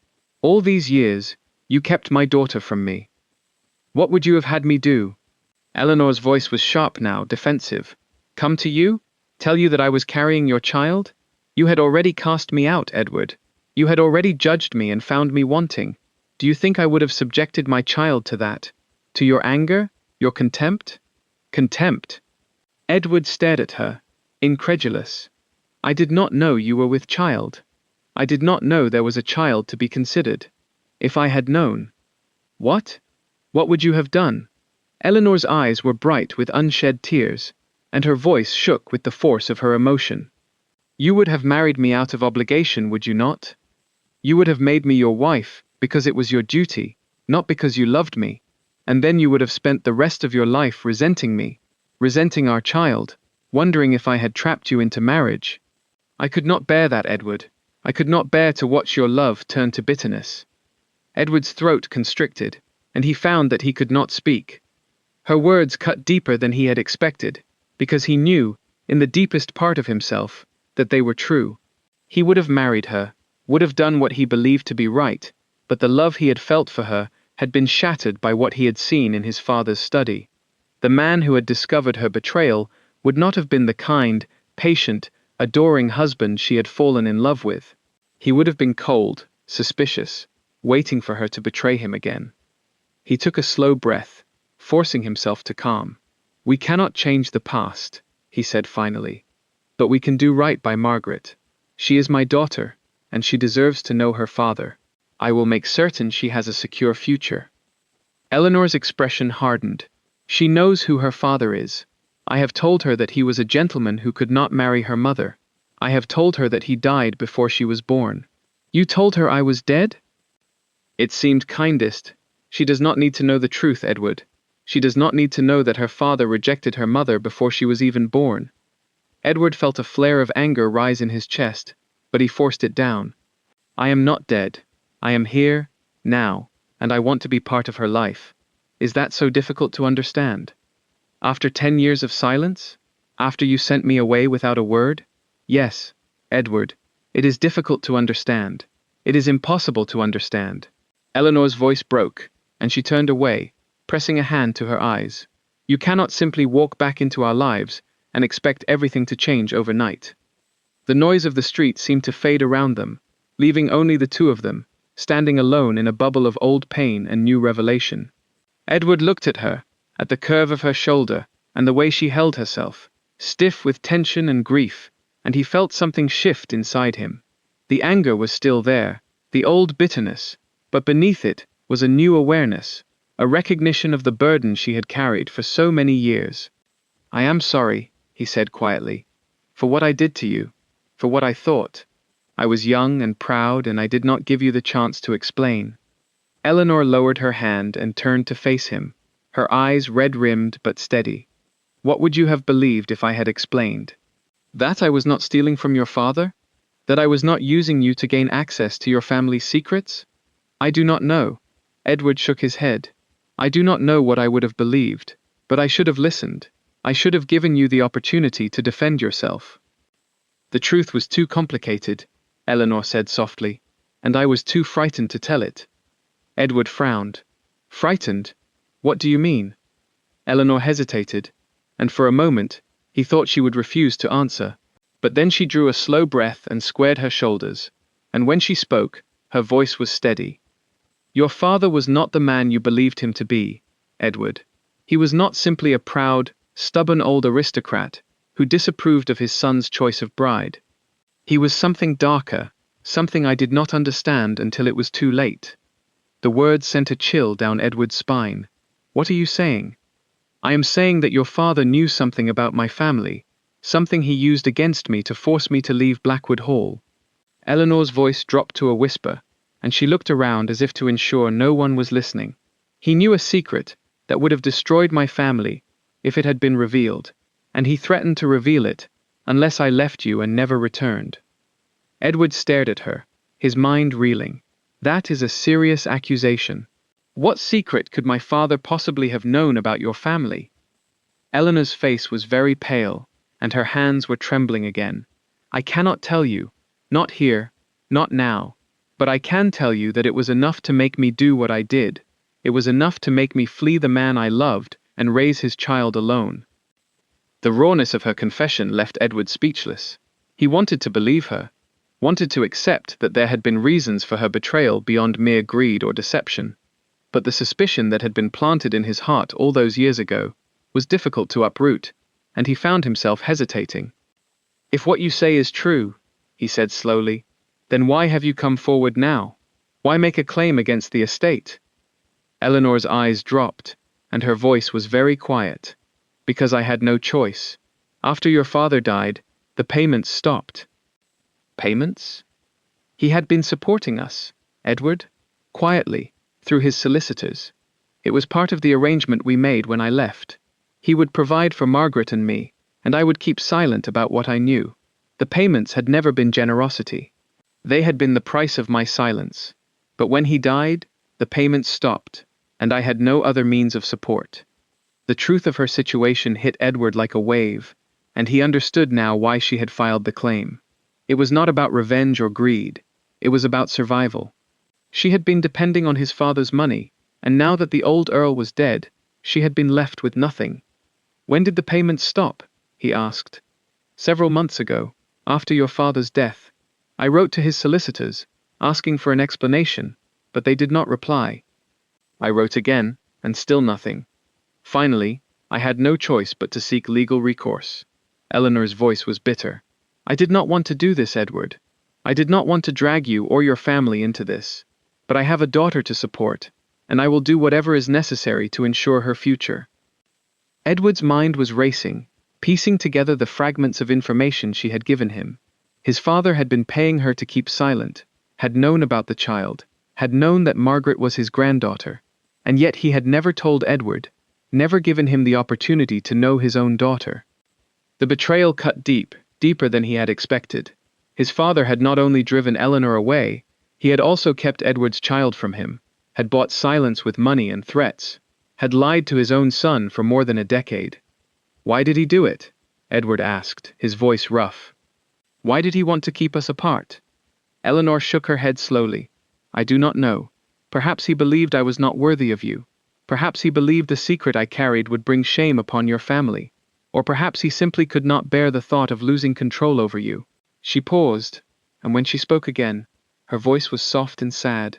"All these years, you kept my daughter from me." What would you have had me do? Eleanor's voice was sharp now, defensive. Come to you? Tell you that I was carrying your child? You had already cast me out, Edward. You had already judged me and found me wanting. Do you think I would have subjected my child to that? To your anger? Your contempt? Contempt? Edward stared at her, incredulous. I did not know you were with child. I did not know there was a child to be considered. If I had known. What? What would you have done? Eleanor's eyes were bright with unshed tears, and her voice shook with the force of her emotion. You would have married me out of obligation, would you not? You would have made me your wife, because it was your duty, not because you loved me, and then you would have spent the rest of your life resenting me, resenting our child, wondering if I had trapped you into marriage. I could not bear that, Edward. I could not bear to watch your love turn to bitterness. Edward's throat constricted, and he found that he could not speak. Her words cut deeper than he had expected, because he knew, in the deepest part of himself, that they were true. He would have married her, would have done what he believed to be right, but the love he had felt for her had been shattered by what he had seen in his father's study. The man who had discovered her betrayal would not have been the kind, patient, adoring husband she had fallen in love with. He would have been cold, suspicious, waiting for her to betray him again. He took a slow breath, forcing himself to calm. We cannot change the past, he said finally. But we can do right by Margaret. She is my daughter, and she deserves to know her father. I will make certain she has a secure future. Eleanor's expression hardened. She knows who her father is. I have told her that he was a gentleman who could not marry her mother. I have told her that he died before she was born. You told her I was dead? It seemed kindest. She does not need to know the truth, Edward. She does not need to know that her father rejected her mother before she was even born. Edward felt a flare of anger rise in his chest, but he forced it down. I am not dead. I am here, now, and I want to be part of her life. Is that so difficult to understand? After 10 years of silence? After you sent me away without a word? Yes, Edward, it is difficult to understand. It is impossible to understand. Eleanor's voice broke, and she turned away, pressing a hand to her eyes. You cannot simply walk back into our lives and expect everything to change overnight. The noise of the street seemed to fade around them, leaving only the two of them, standing alone in a bubble of old pain and new revelation. Edward looked at her, at the curve of her shoulder, and the way she held herself, stiff with tension and grief, and he felt something shift inside him. The anger was still there, the old bitterness, but beneath it was a new awareness, a recognition of the burden she had carried for so many years. I am sorry, he said quietly, for what I did to you, for what I thought. I was young and proud, and I did not give you the chance to explain. Eleanor lowered her hand and turned to face him, her eyes red-rimmed but steady. What would you have believed if I had explained? That I was not stealing from your father? That I was not using you to gain access to your family's secrets? I do not know. Edward shook his head. I do not know what I would have believed, but I should have listened. I should have given you the opportunity to defend yourself. The truth was too complicated, Eleanor said softly, and I was too frightened to tell it. Edward frowned. Frightened? What do you mean? Eleanor hesitated, and for a moment, he thought she would refuse to answer. But then she drew a slow breath and squared her shoulders, and when she spoke, her voice was steady. Your father was not the man you believed him to be, Edward. He was not simply a proud, stubborn old aristocrat who disapproved of his son's choice of bride. He was something darker, something I did not understand until it was too late. The words sent a chill down Edward's spine. What are you saying? I am saying that your father knew something about my family, something he used against me to force me to leave Blackwood Hall. Eleanor's voice dropped to a whisper, and she looked around as if to ensure no one was listening. He knew a secret that would have destroyed my family if it had been revealed, and he threatened to reveal it unless I left you and never returned. Edward stared at her, his mind reeling. That is a serious accusation. What secret could my father possibly have known about your family? Eleanor's face was very pale, and her hands were trembling again. I cannot tell you, not here, not now, but I can tell you that it was enough to make me do what I did. It was enough to make me flee the man I loved and raise his child alone. The rawness of her confession left Edward speechless. He wanted to believe her, wanted to accept that there had been reasons for her betrayal beyond mere greed or deception. But the suspicion that had been planted in his heart all those years ago was difficult to uproot, and he found himself hesitating. "If what you say is true," he said slowly, "then why have you come forward now? Why make a claim against the estate?" Eleanor's eyes dropped, and her voice was very quiet. "Because I had no choice. After your father died, the payments stopped." Payments? He had been supporting us, Edward, quietly, through his solicitors. It was part of the arrangement we made when I left. He would provide for Margaret and me, and I would keep silent about what I knew. The payments had never been generosity. They had been the price of my silence. But when he died, the payments stopped, and I had no other means of support. The truth of her situation hit Edward like a wave, and he understood now why she had filed the claim. It was not about revenge or greed. It was about survival. She had been depending on his father's money, and now that the old Earl was dead, she had been left with nothing. "When did the payments stop?" he asked. "Several months ago, after your father's death. I wrote to his solicitors, asking for an explanation, but they did not reply. I wrote again, and still nothing. Finally, I had no choice but to seek legal recourse." Eleanor's voice was bitter. "I did not want to do this, Edward. I did not want to drag you or your family into this. But I have a daughter to support, and I will do whatever is necessary to ensure her future." Edward's mind was racing, piecing together the fragments of information she had given him. His father had been paying her to keep silent, had known about the child, had known that Margaret was his granddaughter, and yet he had never told Edward, never given him the opportunity to know his own daughter. The betrayal cut deep, deeper than he had expected. His father had not only driven Eleanor away, he had also kept Edward's child from him, had bought silence with money and threats, had lied to his own son for more than a decade. "Why did he do it?" Edward asked, his voice rough. "Why did he want to keep us apart?" Eleanor shook her head slowly. "I do not know. Perhaps he believed I was not worthy of you. Perhaps he believed the secret I carried would bring shame upon your family. Or perhaps he simply could not bear the thought of losing control over you." She paused, and when she spoke again, her voice was soft and sad.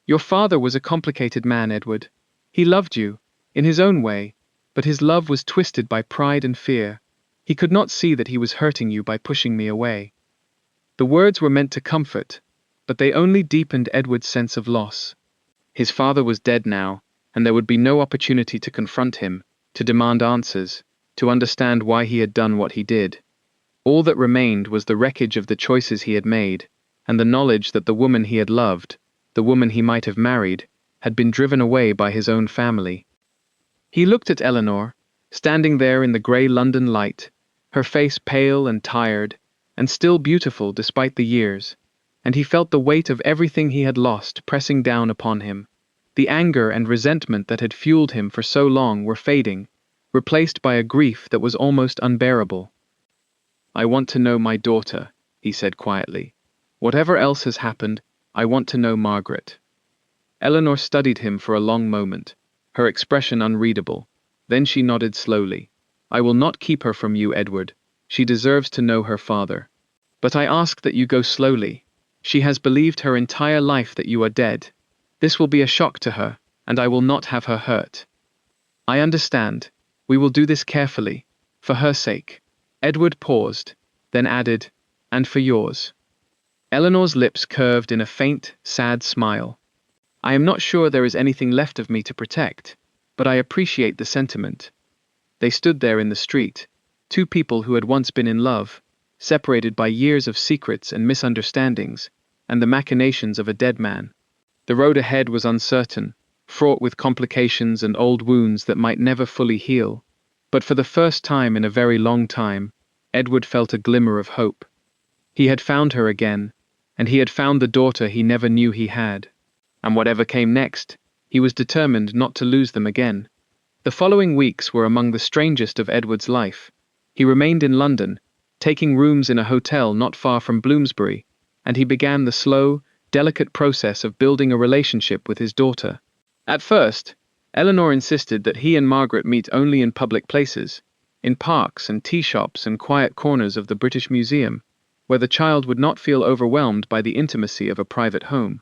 "Your father was a complicated man, Edward. He loved you, in his own way, but his love was twisted by pride and fear. He could not see that he was hurting you by pushing me away." The words were meant to comfort, but they only deepened Edward's sense of loss. His father was dead now, and there would be no opportunity to confront him, to demand answers, to understand why he had done what he did. All that remained was the wreckage of the choices he had made, and the knowledge that the woman he had loved, the woman he might have married, had been driven away by his own family. He looked at Eleanor, standing there in the grey London light, her face pale and tired, and still beautiful despite the years, and he felt the weight of everything he had lost pressing down upon him. The anger and resentment that had fueled him for so long were fading, replaced by a grief that was almost unbearable. "I want to know my daughter," he said quietly. "Whatever else has happened, I want to know Margaret." Eleanor studied him for a long moment, her expression unreadable. Then she nodded slowly. "I will not keep her from you, Edward. She deserves to know her father. But I ask that you go slowly. She has believed her entire life that you are dead. This will be a shock to her, and I will not have her hurt. I understand. We will do this carefully, for her sake." Edward paused, then added, "And for yours." Eleanor's lips curved in a faint, sad smile. "I am not sure there is anything left of me to protect, but I appreciate the sentiment." They stood there in the street, two people who had once been in love, separated by years of secrets and misunderstandings, and the machinations of a dead man. The road ahead was uncertain, fraught with complications and old wounds that might never fully heal. But for the first time in a very long time, Edward felt a glimmer of hope. He had found her again, and he had found the daughter he never knew he had. And whatever came next, he was determined not to lose them again. The following weeks were among the strangest of Edward's life. He remained in London, taking rooms in a hotel not far from Bloomsbury, and he began the slow, delicate process of building a relationship with his daughter. At first, Eleanor insisted that he and Margaret meet only in public places, in parks and tea shops and quiet corners of the British Museum, where the child would not feel overwhelmed by the intimacy of a private home.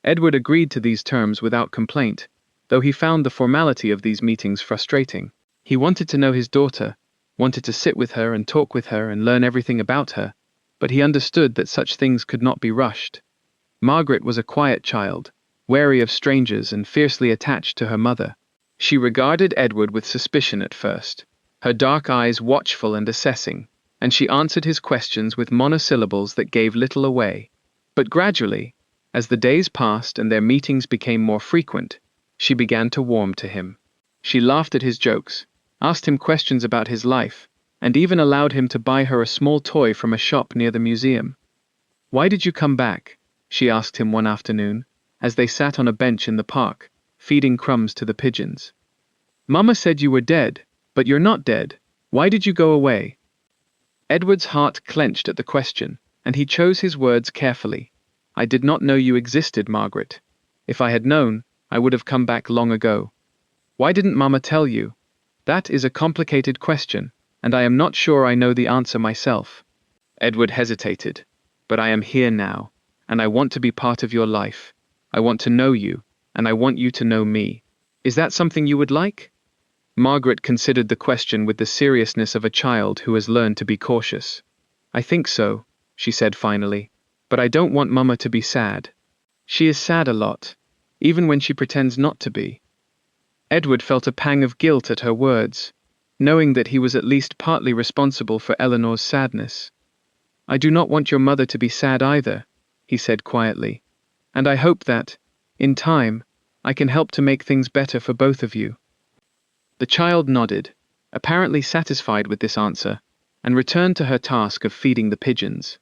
Edward agreed to these terms without complaint, though he found the formality of these meetings frustrating. He wanted to know his daughter, wanted to sit with her and talk with her and learn everything about her, but he understood that such things could not be rushed. Margaret was a quiet child, wary of strangers and fiercely attached to her mother. She regarded Edward with suspicion at first, her dark eyes watchful and assessing, and she answered his questions with monosyllables that gave little away. But gradually, as the days passed and their meetings became more frequent, she began to warm to him. She laughed at his jokes, asked him questions about his life, and even allowed him to buy her a small toy from a shop near the museum. "Why did you come back?" she asked him one afternoon, as they sat on a bench in the park, feeding crumbs to the pigeons. "Mama said you were dead, but you're not dead. Why did you go away?" Edward's heart clenched at the question, and he chose his words carefully. "I did not know you existed, Margaret. If I had known, I would have come back long ago." "Why didn't Mama tell you?" "That is a complicated question, and I am not sure I know the answer myself." Edward hesitated. "But I am here now, and I want to be part of your life. I want to know you, and I want you to know me. Is that something you would like?" Margaret considered the question with the seriousness of a child who has learned to be cautious. "I think so," she said finally, "but I don't want Mama to be sad. She is sad a lot, even when she pretends not to be." Edward felt a pang of guilt at her words, knowing that he was at least partly responsible for Eleanor's sadness. "I do not want your mother to be sad either," he said quietly, "and I hope that, in time, I can help to make things better for both of you." The child nodded, apparently satisfied with this answer, and returned to her task of feeding the pigeons.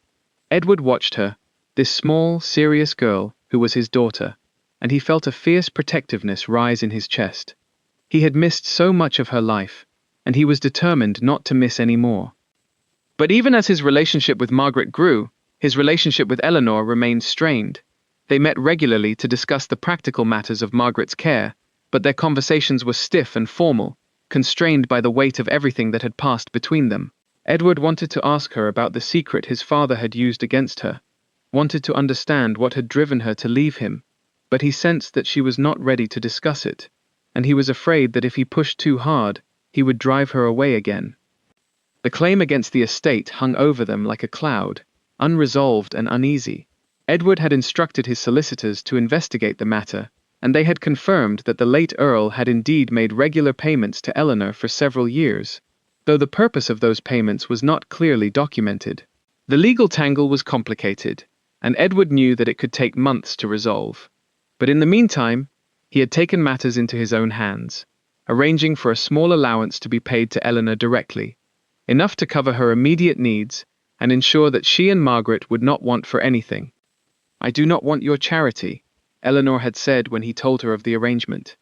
Edward watched her, this small, serious girl who was his daughter, and he felt a fierce protectiveness rise in his chest. He had missed so much of her life, and he was determined not to miss any more. But even as his relationship with Margaret grew, his relationship with Eleanor remained strained. They met regularly to discuss the practical matters of Margaret's care, but their conversations were stiff and formal, constrained by the weight of everything that had passed between them. Edward wanted to ask her about the secret his father had used against her, wanted to understand what had driven her to leave him, but he sensed that she was not ready to discuss it, and he was afraid that if he pushed too hard, he would drive her away again. The claim against the estate hung over them like a cloud, unresolved and uneasy. Edward had instructed his solicitors to investigate the matter, and they had confirmed that the late Earl had indeed made regular payments to Eleanor for several years, though the purpose of those payments was not clearly documented. The legal tangle was complicated, and Edward knew that it could take months to resolve. But in the meantime, he had taken matters into his own hands, arranging for a small allowance to be paid to Eleanor directly, enough to cover her immediate needs and ensure that she and Margaret would not want for anything. "I do not want your charity," Eleanor had said when he told her of the arrangement.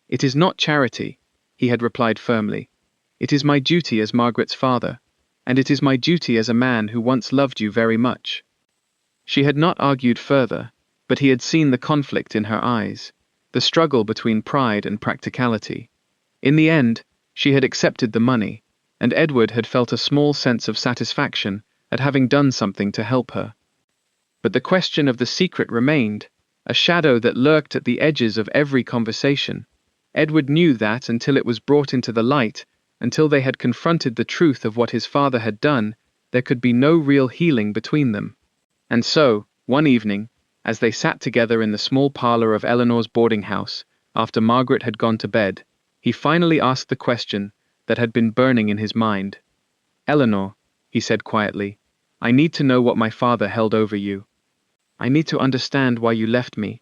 "It is not charity," he had replied firmly. "It is my duty as Margaret's father, and it is my duty as a man who once loved you very much." She had not argued further, but he had seen the conflict in her eyes, the struggle between pride and practicality. In the end, she had accepted the money, and Edward had felt a small sense of satisfaction at having done something to help her. But the question of the secret remained, a shadow that lurked at the edges of every conversation. Edward knew that until it was brought into the light, until they had confronted the truth of what his father had done, there could be no real healing between them. And so, one evening, as they sat together in the small parlour of Eleanor's boarding house, after Margaret had gone to bed, he finally asked the question that had been burning in his mind. "Eleanor," he said quietly, "I need to know what my father held over you. I need to understand why you left me."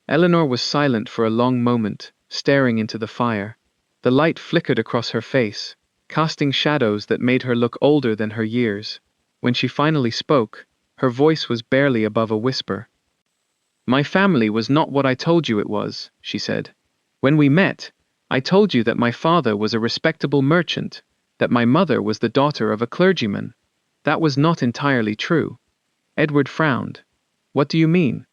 Eleanor was silent for a long moment, staring into the fire. The light flickered across her face, casting shadows that made her look older than her years. When she finally spoke, her voice was barely above a whisper. "My family was not what I told you it was," she said. "When we met, I told you that my father was a respectable merchant, that my mother was the daughter of a clergyman. That was not entirely true." Edward frowned. "What do you mean?"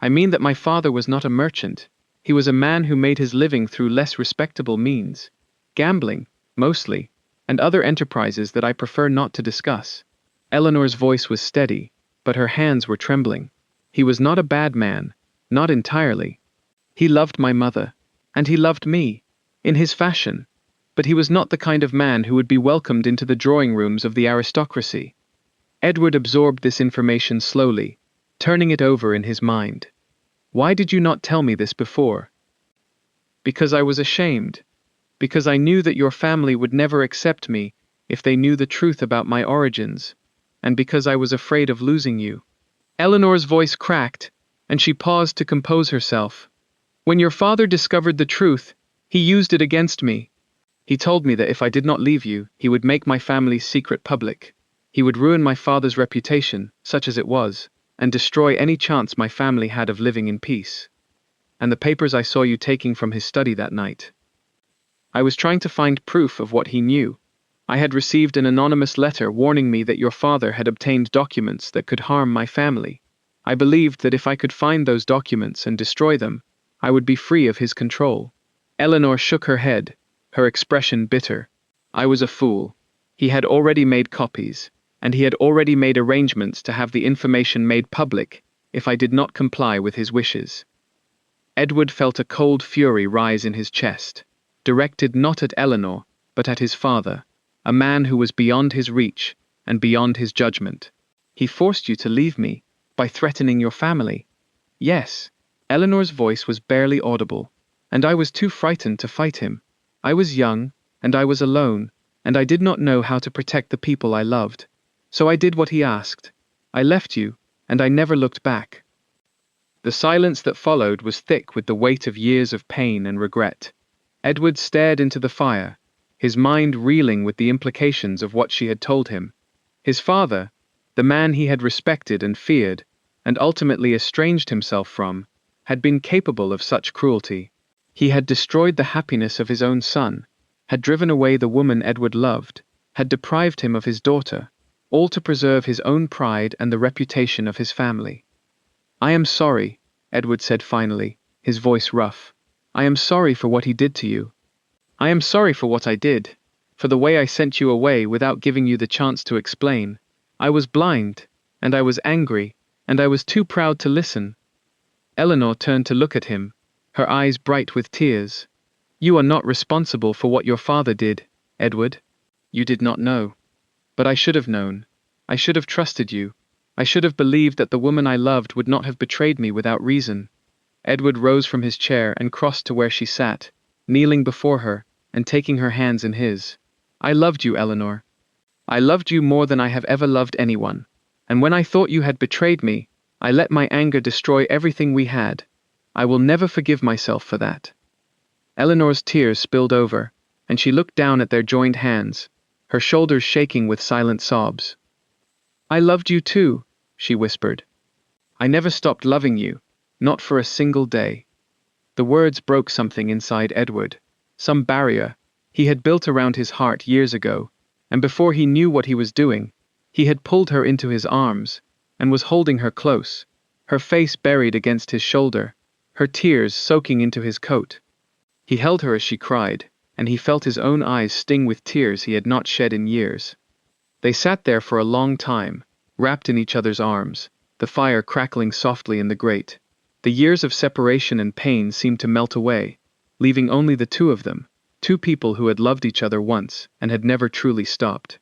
"I mean that my father was not a merchant. He was a man who made his living through less respectable means, gambling, mostly, and other enterprises that I prefer not to discuss. Eleanor's voice was steady, but her hands were trembling. He was not a bad man, not entirely. He loved my mother, and he loved me, in his fashion, but he was not the kind of man who would be welcomed into the drawing rooms of the aristocracy. Edward absorbed this information slowly, turning it over in his mind. Why did you not tell me this before? Because I was ashamed. Because I knew that your family would never accept me if they knew the truth about my origins, and because I was afraid of losing you. Eleanor's voice cracked, and she paused to compose herself. When your father discovered the truth, he used it against me. He told me that if I did not leave you, he would make my family's secret public. He would ruin my father's reputation, such as it was, and destroy any chance my family had of living in peace. And the papers I saw you taking from his study that night. I was trying to find proof of what he knew. I had received an anonymous letter warning me that your father had obtained documents that could harm my family. I believed that if I could find those documents and destroy them, I would be free of his control. Eleanor shook her head, her expression bitter. I was a fool. He had already made copies, and he had already made arrangements to have the information made public if I did not comply with his wishes. Edward felt a cold fury rise in his chest, directed not at Eleanor, but at his father, a man who was beyond his reach and beyond his judgment. He forced you to leave me by threatening your family. Yes, Eleanor's voice was barely audible, and I was too frightened to fight him. I was young, and I was alone, and I did not know how to protect the people I loved. So I did what he asked. I left you, and I never looked back. The silence that followed was thick with the weight of years of pain and regret. Edward stared into the fire, his mind reeling with the implications of what she had told him. His father, the man he had respected and feared, and ultimately estranged himself from, had been capable of such cruelty. He had destroyed the happiness of his own son, had driven away the woman Edward loved, had deprived him of his daughter, all to preserve his own pride and the reputation of his family. I am sorry, Edward said finally, his voice rough. I am sorry for what he did to you. I am sorry for what I did, for the way I sent you away without giving you the chance to explain. I was blind, and I was angry, and I was too proud to listen. Eleanor turned to look at him, her eyes bright with tears. You are not responsible for what your father did, Edward. You did not know. But I should have known. I should have trusted you. I should have believed that the woman I loved would not have betrayed me without reason. Edward rose from his chair and crossed to where she sat, kneeling before her and taking her hands in his. I loved you, Eleanor. I loved you more than I have ever loved anyone. And when I thought you had betrayed me, I let my anger destroy everything we had. I will never forgive myself for that. Eleanor's tears spilled over, and she looked down at their joined hands, her shoulders shaking with silent sobs. I loved you too, she whispered. I never stopped loving you, not for a single day. The words broke something inside Edward, some barrier he had built around his heart years ago, and before he knew what he was doing, he had pulled her into his arms and was holding her close, her face buried against his shoulder, her tears soaking into his coat. He held her as she cried, and he felt his own eyes sting with tears he had not shed in years. They sat there for a long time, wrapped in each other's arms, the fire crackling softly in the grate. The years of separation and pain seemed to melt away, leaving only the two of them, two people who had loved each other once and had never truly stopped.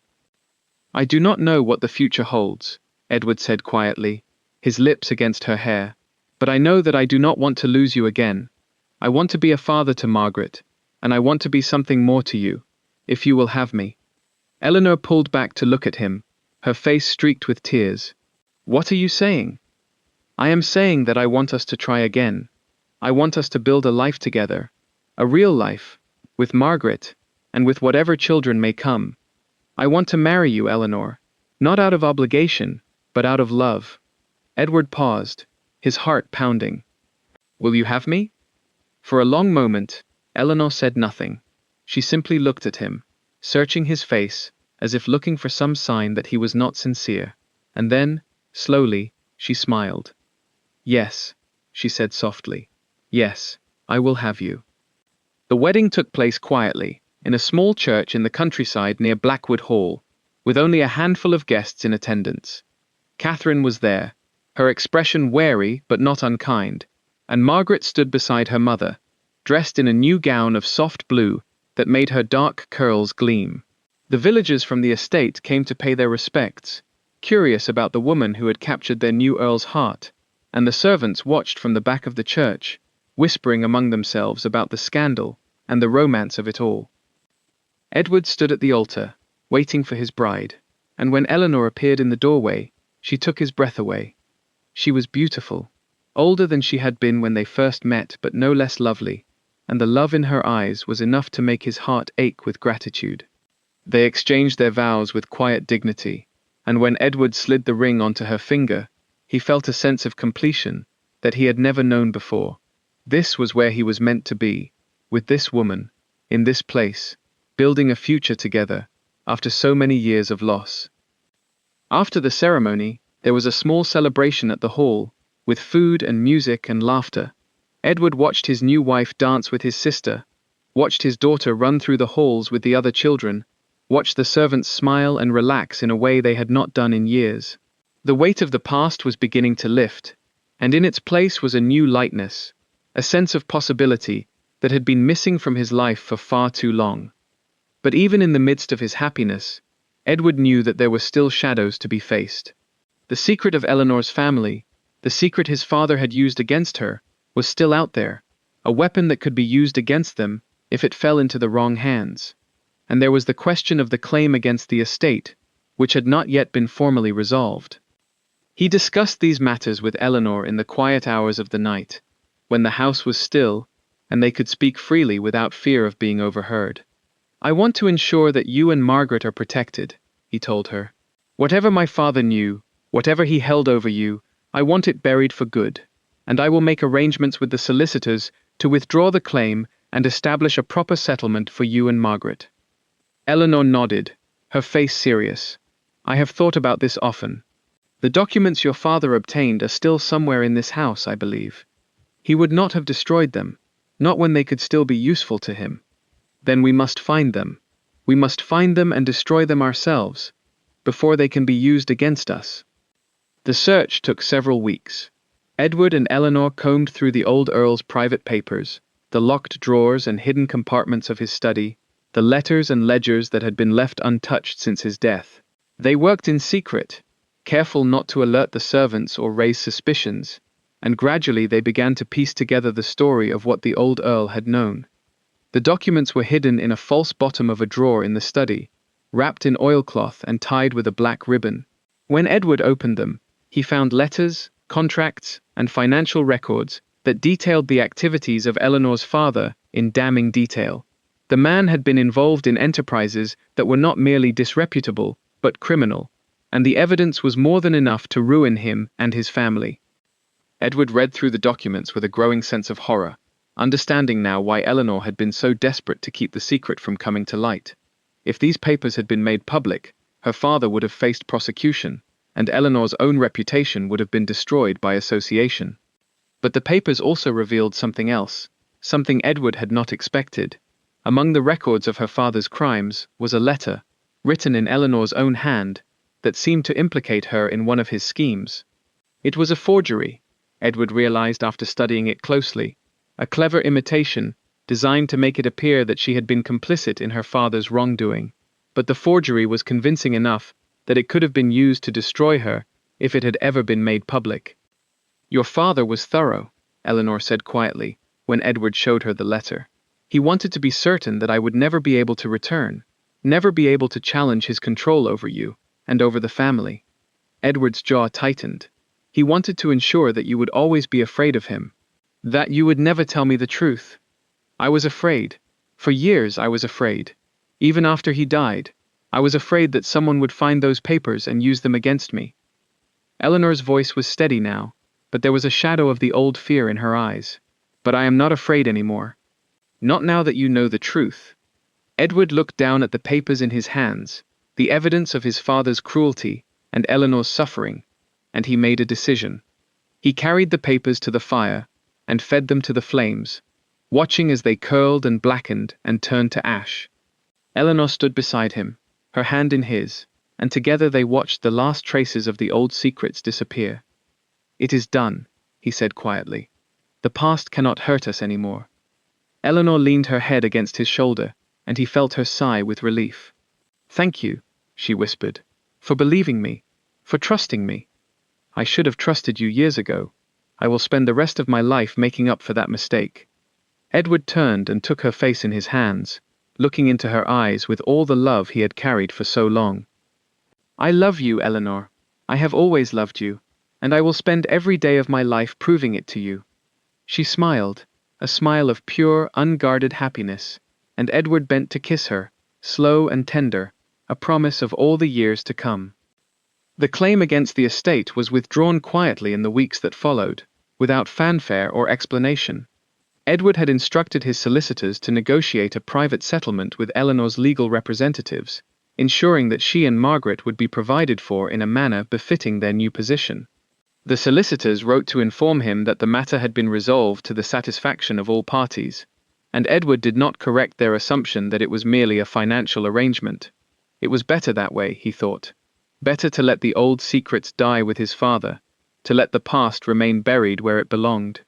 I do not know what the future holds, Edward said quietly, his lips against her hair, but I know that I do not want to lose you again. I want to be a father to Margaret, and I want to be something more to you, if you will have me. Eleanor pulled back to look at him, her face streaked with tears. What are you saying? I am saying that I want us to try again. I want us to build a life together, a real life, with Margaret, and with whatever children may come. I want to marry you, Eleanor, not out of obligation, but out of love. Edward paused, his heart pounding. Will you have me? For a long moment, Eleanor said nothing. She simply looked at him, searching his face, as if looking for some sign that he was not sincere. And then, slowly, she smiled. Yes, she said softly. Yes. I will have you." The wedding took place quietly, in a small church in the countryside near Blackwood Hall, with only a handful of guests in attendance. Catherine was there, her expression wary but not unkind, and Margaret stood beside her mother, dressed in a new gown of soft blue that made her dark curls gleam. The villagers from the estate came to pay their respects, curious about the woman who had captured their new earl's heart, and the servants watched from the back of the church, whispering among themselves about the scandal and the romance of it all. Edward stood at the altar, waiting for his bride, and when Eleanor appeared in the doorway, she took his breath away. She was beautiful, older than she had been when they first met, but no less lovely, and the love in her eyes was enough to make his heart ache with gratitude. They exchanged their vows with quiet dignity, and when Edward slid the ring onto her finger, he felt a sense of completion that he had never known before. This was where he was meant to be, with this woman, in this place, building a future together, after so many years of loss. After the ceremony, there was a small celebration at the hall, with food and music and laughter. Edward watched his new wife dance with his sister, watched his daughter run through the halls with the other children, watched the servants smile and relax in a way they had not done in years. The weight of the past was beginning to lift, and in its place was a new lightness, a sense of possibility that had been missing from his life for far too long. But even in the midst of his happiness, Edward knew that there were still shadows to be faced. The secret of Eleanor's family, the secret his father had used against her, was still out there, a weapon that could be used against them if it fell into the wrong hands. And there was the question of the claim against the estate, which had not yet been formally resolved. He discussed these matters with Eleanor in the quiet hours of the night, when the house was still, and they could speak freely without fear of being overheard. "I want to ensure that you and Margaret are protected," he told her. "Whatever my father knew, whatever he held over you, I want it buried for good, and I will make arrangements with the solicitors to withdraw the claim and establish a proper settlement for you and Margaret." Eleanor nodded, her face serious. "I have thought about this often. The documents your father obtained are still somewhere in this house, I believe. He would not have destroyed them, not when they could still be useful to him. Then we must find them. We must find them and destroy them ourselves, before they can be used against us." The search took several weeks. Edward and Eleanor combed through the old Earl's private papers, the locked drawers and hidden compartments of his study, the letters and ledgers that had been left untouched since his death. They worked in secret, careful not to alert the servants or raise suspicions, and gradually they began to piece together the story of what the old Earl had known. The documents were hidden in a false bottom of a drawer in the study, wrapped in oilcloth and tied with a black ribbon. When Edward opened them, he found letters, contracts, and financial records that detailed the activities of Eleanor's father in damning detail. The man had been involved in enterprises that were not merely disreputable, but criminal, and the evidence was more than enough to ruin him and his family. Edward read through the documents with a growing sense of horror, understanding now why Eleanor had been so desperate to keep the secret from coming to light. If these papers had been made public, her father would have faced prosecution, and Eleanor's own reputation would have been destroyed by association. But the papers also revealed something else, something Edward had not expected. Among the records of her father's crimes was a letter, written in Eleanor's own hand, that seemed to implicate her in one of his schemes. It was a forgery, Edward realized after studying it closely, a clever imitation, designed to make it appear that she had been complicit in her father's wrongdoing. But the forgery was convincing enough that it could have been used to destroy her if it had ever been made public. "Your father was thorough," Eleanor said quietly, when Edward showed her the letter. "He wanted to be certain that I would never be able to return, never be able to challenge his control over you, and over the family." Edward's jaw tightened. He wanted to ensure that you would always be afraid of him, that you would never tell me the truth. I was afraid. For years I was afraid. Even after he died, I was afraid that someone would find those papers and use them against me. Eleanor's voice was steady now, but there was a shadow of the old fear in her eyes. "But I am not afraid anymore. Not now that you know the truth." Edward looked down at the papers in his hands, the evidence of his father's cruelty and Eleanor's suffering, and he made a decision. He carried the papers to the fire and fed them to the flames. watching as they curled and blackened and turned to ash. Eleanor stood beside him, her hand in his, and together they watched the last traces of the old secrets disappear. "It is done," he said quietly. "The past cannot hurt us anymore." Eleanor leaned her head against his shoulder, and he felt her sigh with relief. "Thank you," she whispered, "for believing me, for trusting me. I should have trusted you years ago. I will spend the rest of my life making up for that mistake." Edward turned and took her face in his hands, looking into her eyes with all the love he had carried for so long. "I love you, Eleanor. I have always loved you, and I will spend every day of my life proving it to you." She smiled, a smile of pure, unguarded happiness, and Edward bent to kiss her, slow and tender, a promise of all the years to come. The claim against the estate was withdrawn quietly in the weeks that followed, without fanfare or explanation. Edward had instructed his solicitors to negotiate a private settlement with Eleanor's legal representatives, ensuring that she and Margaret would be provided for in a manner befitting their new position. The solicitors wrote to inform him that the matter had been resolved to the satisfaction of all parties, and Edward did not correct their assumption that it was merely a financial arrangement. It was better that way, he thought. Better to let the old secrets die with his father, to let the past remain buried where it belonged.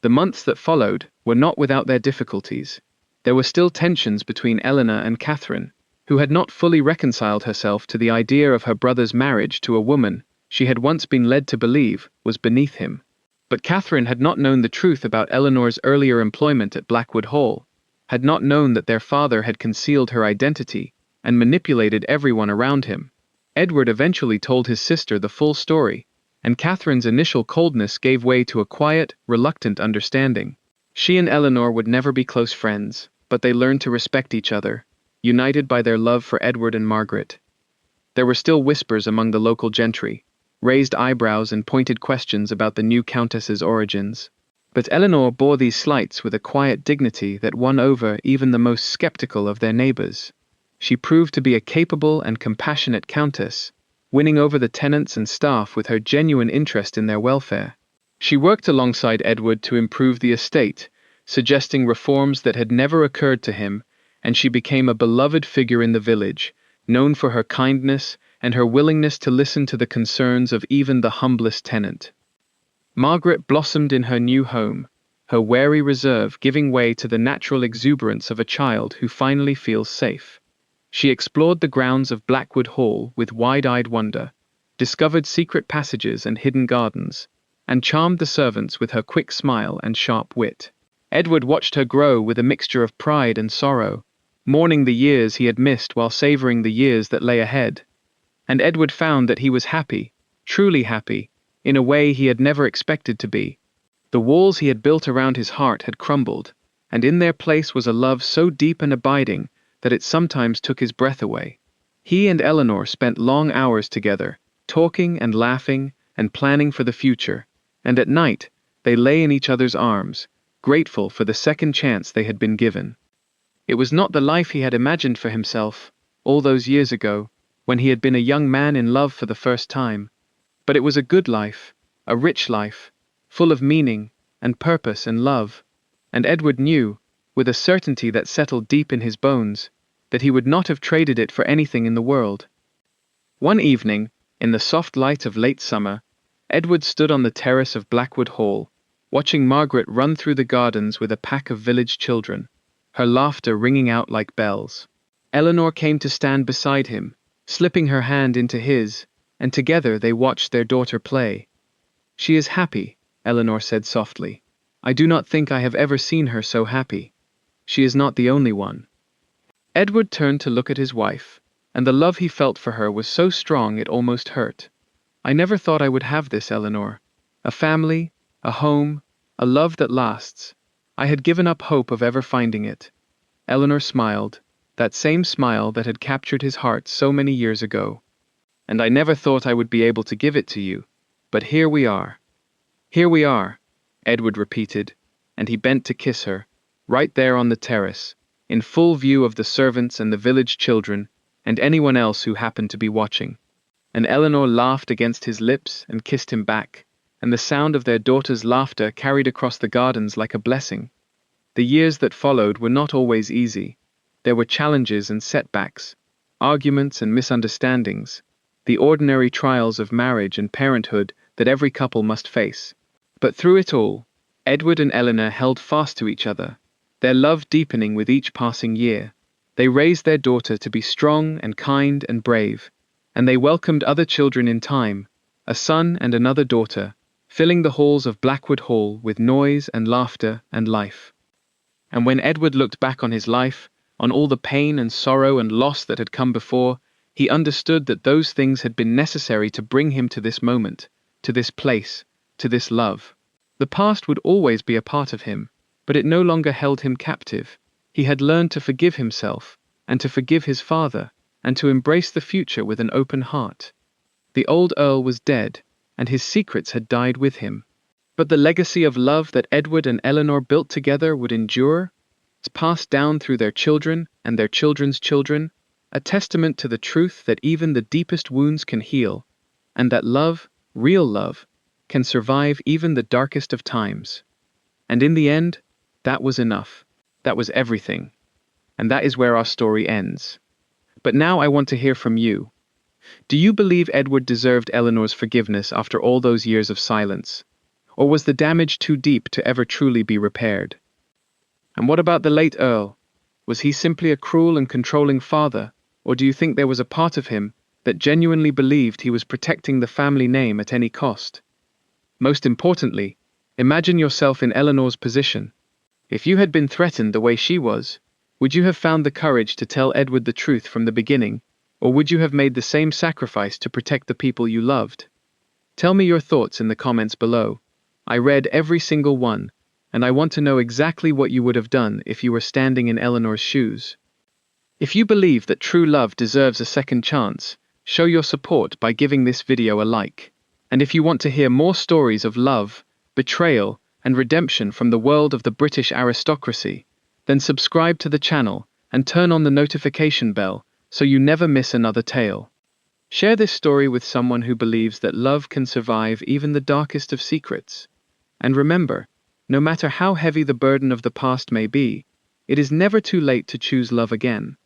The months that followed were not without their difficulties. There were still tensions between Eleanor and Catherine, who had not fully reconciled herself to the idea of her brother's marriage to a woman she had once been led to believe was beneath him. But Catherine had not known the truth about Eleanor's earlier employment at Blackwood Hall, had not known that their father had concealed her identity and manipulated everyone around him. Edward eventually told his sister the full story, and Catherine's initial coldness gave way to a quiet, reluctant understanding. She and Eleanor would never be close friends, but they learned to respect each other, united by their love for Edward and Margaret. There were still whispers among the local gentry, raised eyebrows and pointed questions about the new countess's origins. But Eleanor bore these slights with a quiet dignity that won over even the most skeptical of their neighbors. She proved to be a capable and compassionate countess, winning over the tenants and staff with her genuine interest in their welfare. She worked alongside Edward to improve the estate, suggesting reforms that had never occurred to him, and she became a beloved figure in the village, known for her kindness and her willingness to listen to the concerns of even the humblest tenant. Margaret blossomed in her new home, her wary reserve giving way to the natural exuberance of a child who finally feels safe. She explored the grounds of Blackwood Hall with wide-eyed wonder, discovered secret passages and hidden gardens, and charmed the servants with her quick smile and sharp wit. Edward watched her grow with a mixture of pride and sorrow, mourning the years he had missed while savoring the years that lay ahead. And Edward found that he was happy, truly happy, in a way he had never expected to be. The walls he had built around his heart had crumbled, and in their place was a love so deep and abiding that it sometimes took his breath away. He and Eleanor spent long hours together, talking and laughing and planning for the future, and at night they lay in each other's arms, grateful for the second chance they had been given. It was not the life he had imagined for himself, all those years ago, when he had been a young man in love for the first time, but it was a good life, a rich life, full of meaning and purpose and love, and Edward knew, with a certainty that settled deep in his bones, that he would not have traded it for anything in the world. One evening, in the soft light of late summer, Edward stood on the terrace of Blackwood Hall, watching Margaret run through the gardens with a pack of village children, her laughter ringing out like bells. Eleanor came to stand beside him, slipping her hand into his, and together they watched their daughter play. "She is happy," Eleanor said softly. "I do not think I have ever seen her so happy. She is not the only one." Edward turned to look at his wife, and the love he felt for her was so strong it almost hurt. "I never thought I would have this, Eleanor. A family, a home, a love that lasts. I had given up hope of ever finding it." Eleanor smiled, that same smile that had captured his heart so many years ago. "And I never thought I would be able to give it to you, but here we are." "Here we are," Edward repeated, and he bent to kiss her, right there on the terrace, in full view of the servants and the village children, and anyone else who happened to be watching. And Eleanor laughed against his lips and kissed him back, and the sound of their daughter's laughter carried across the gardens like a blessing. The years that followed were not always easy. There were challenges and setbacks, arguments and misunderstandings, the ordinary trials of marriage and parenthood that every couple must face. But through it all, Edward and Eleanor held fast to each other, their love deepening with each passing year. They raised their daughter to be strong and kind and brave, and they welcomed other children in time, a son and another daughter, filling the halls of Blackwood Hall with noise and laughter and life. And when Edward looked back on his life, on all the pain and sorrow and loss that had come before, he understood that those things had been necessary to bring him to this moment, to this place, to this love. The past would always be a part of him, but it no longer held him captive. He had learned to forgive himself, and to forgive his father, and to embrace the future with an open heart. The old Earl was dead, and his secrets had died with him. But the legacy of love that Edward and Eleanor built together would endure, passed down through their children and their children's children, a testament to the truth that even the deepest wounds can heal, and that love, real love, can survive even the darkest of times. And in the end, that was enough. That was everything. And that is where our story ends. But now I want to hear from you. Do you believe Edward deserved Eleanor's forgiveness after all those years of silence? Or was the damage too deep to ever truly be repaired? And what about the late Earl? Was he simply a cruel and controlling father, or do you think there was a part of him that genuinely believed he was protecting the family name at any cost? Most importantly, imagine yourself in Eleanor's position. If you had been threatened the way she was, would you have found the courage to tell Edward the truth from the beginning, or would you have made the same sacrifice to protect the people you loved? Tell me your thoughts in the comments below. I read every single one, and I want to know exactly what you would have done if you were standing in Eleanor's shoes. If you believe that true love deserves a second chance, show your support by giving this video a like. And if you want to hear more stories of love, betrayal, and redemption from the world of the British aristocracy, then subscribe to the channel and turn on the notification bell so you never miss another tale. Share this story with someone who believes that love can survive even the darkest of secrets. And remember, no matter how heavy the burden of the past may be, it is never too late to choose love again.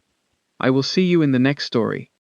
I will see you in the next story.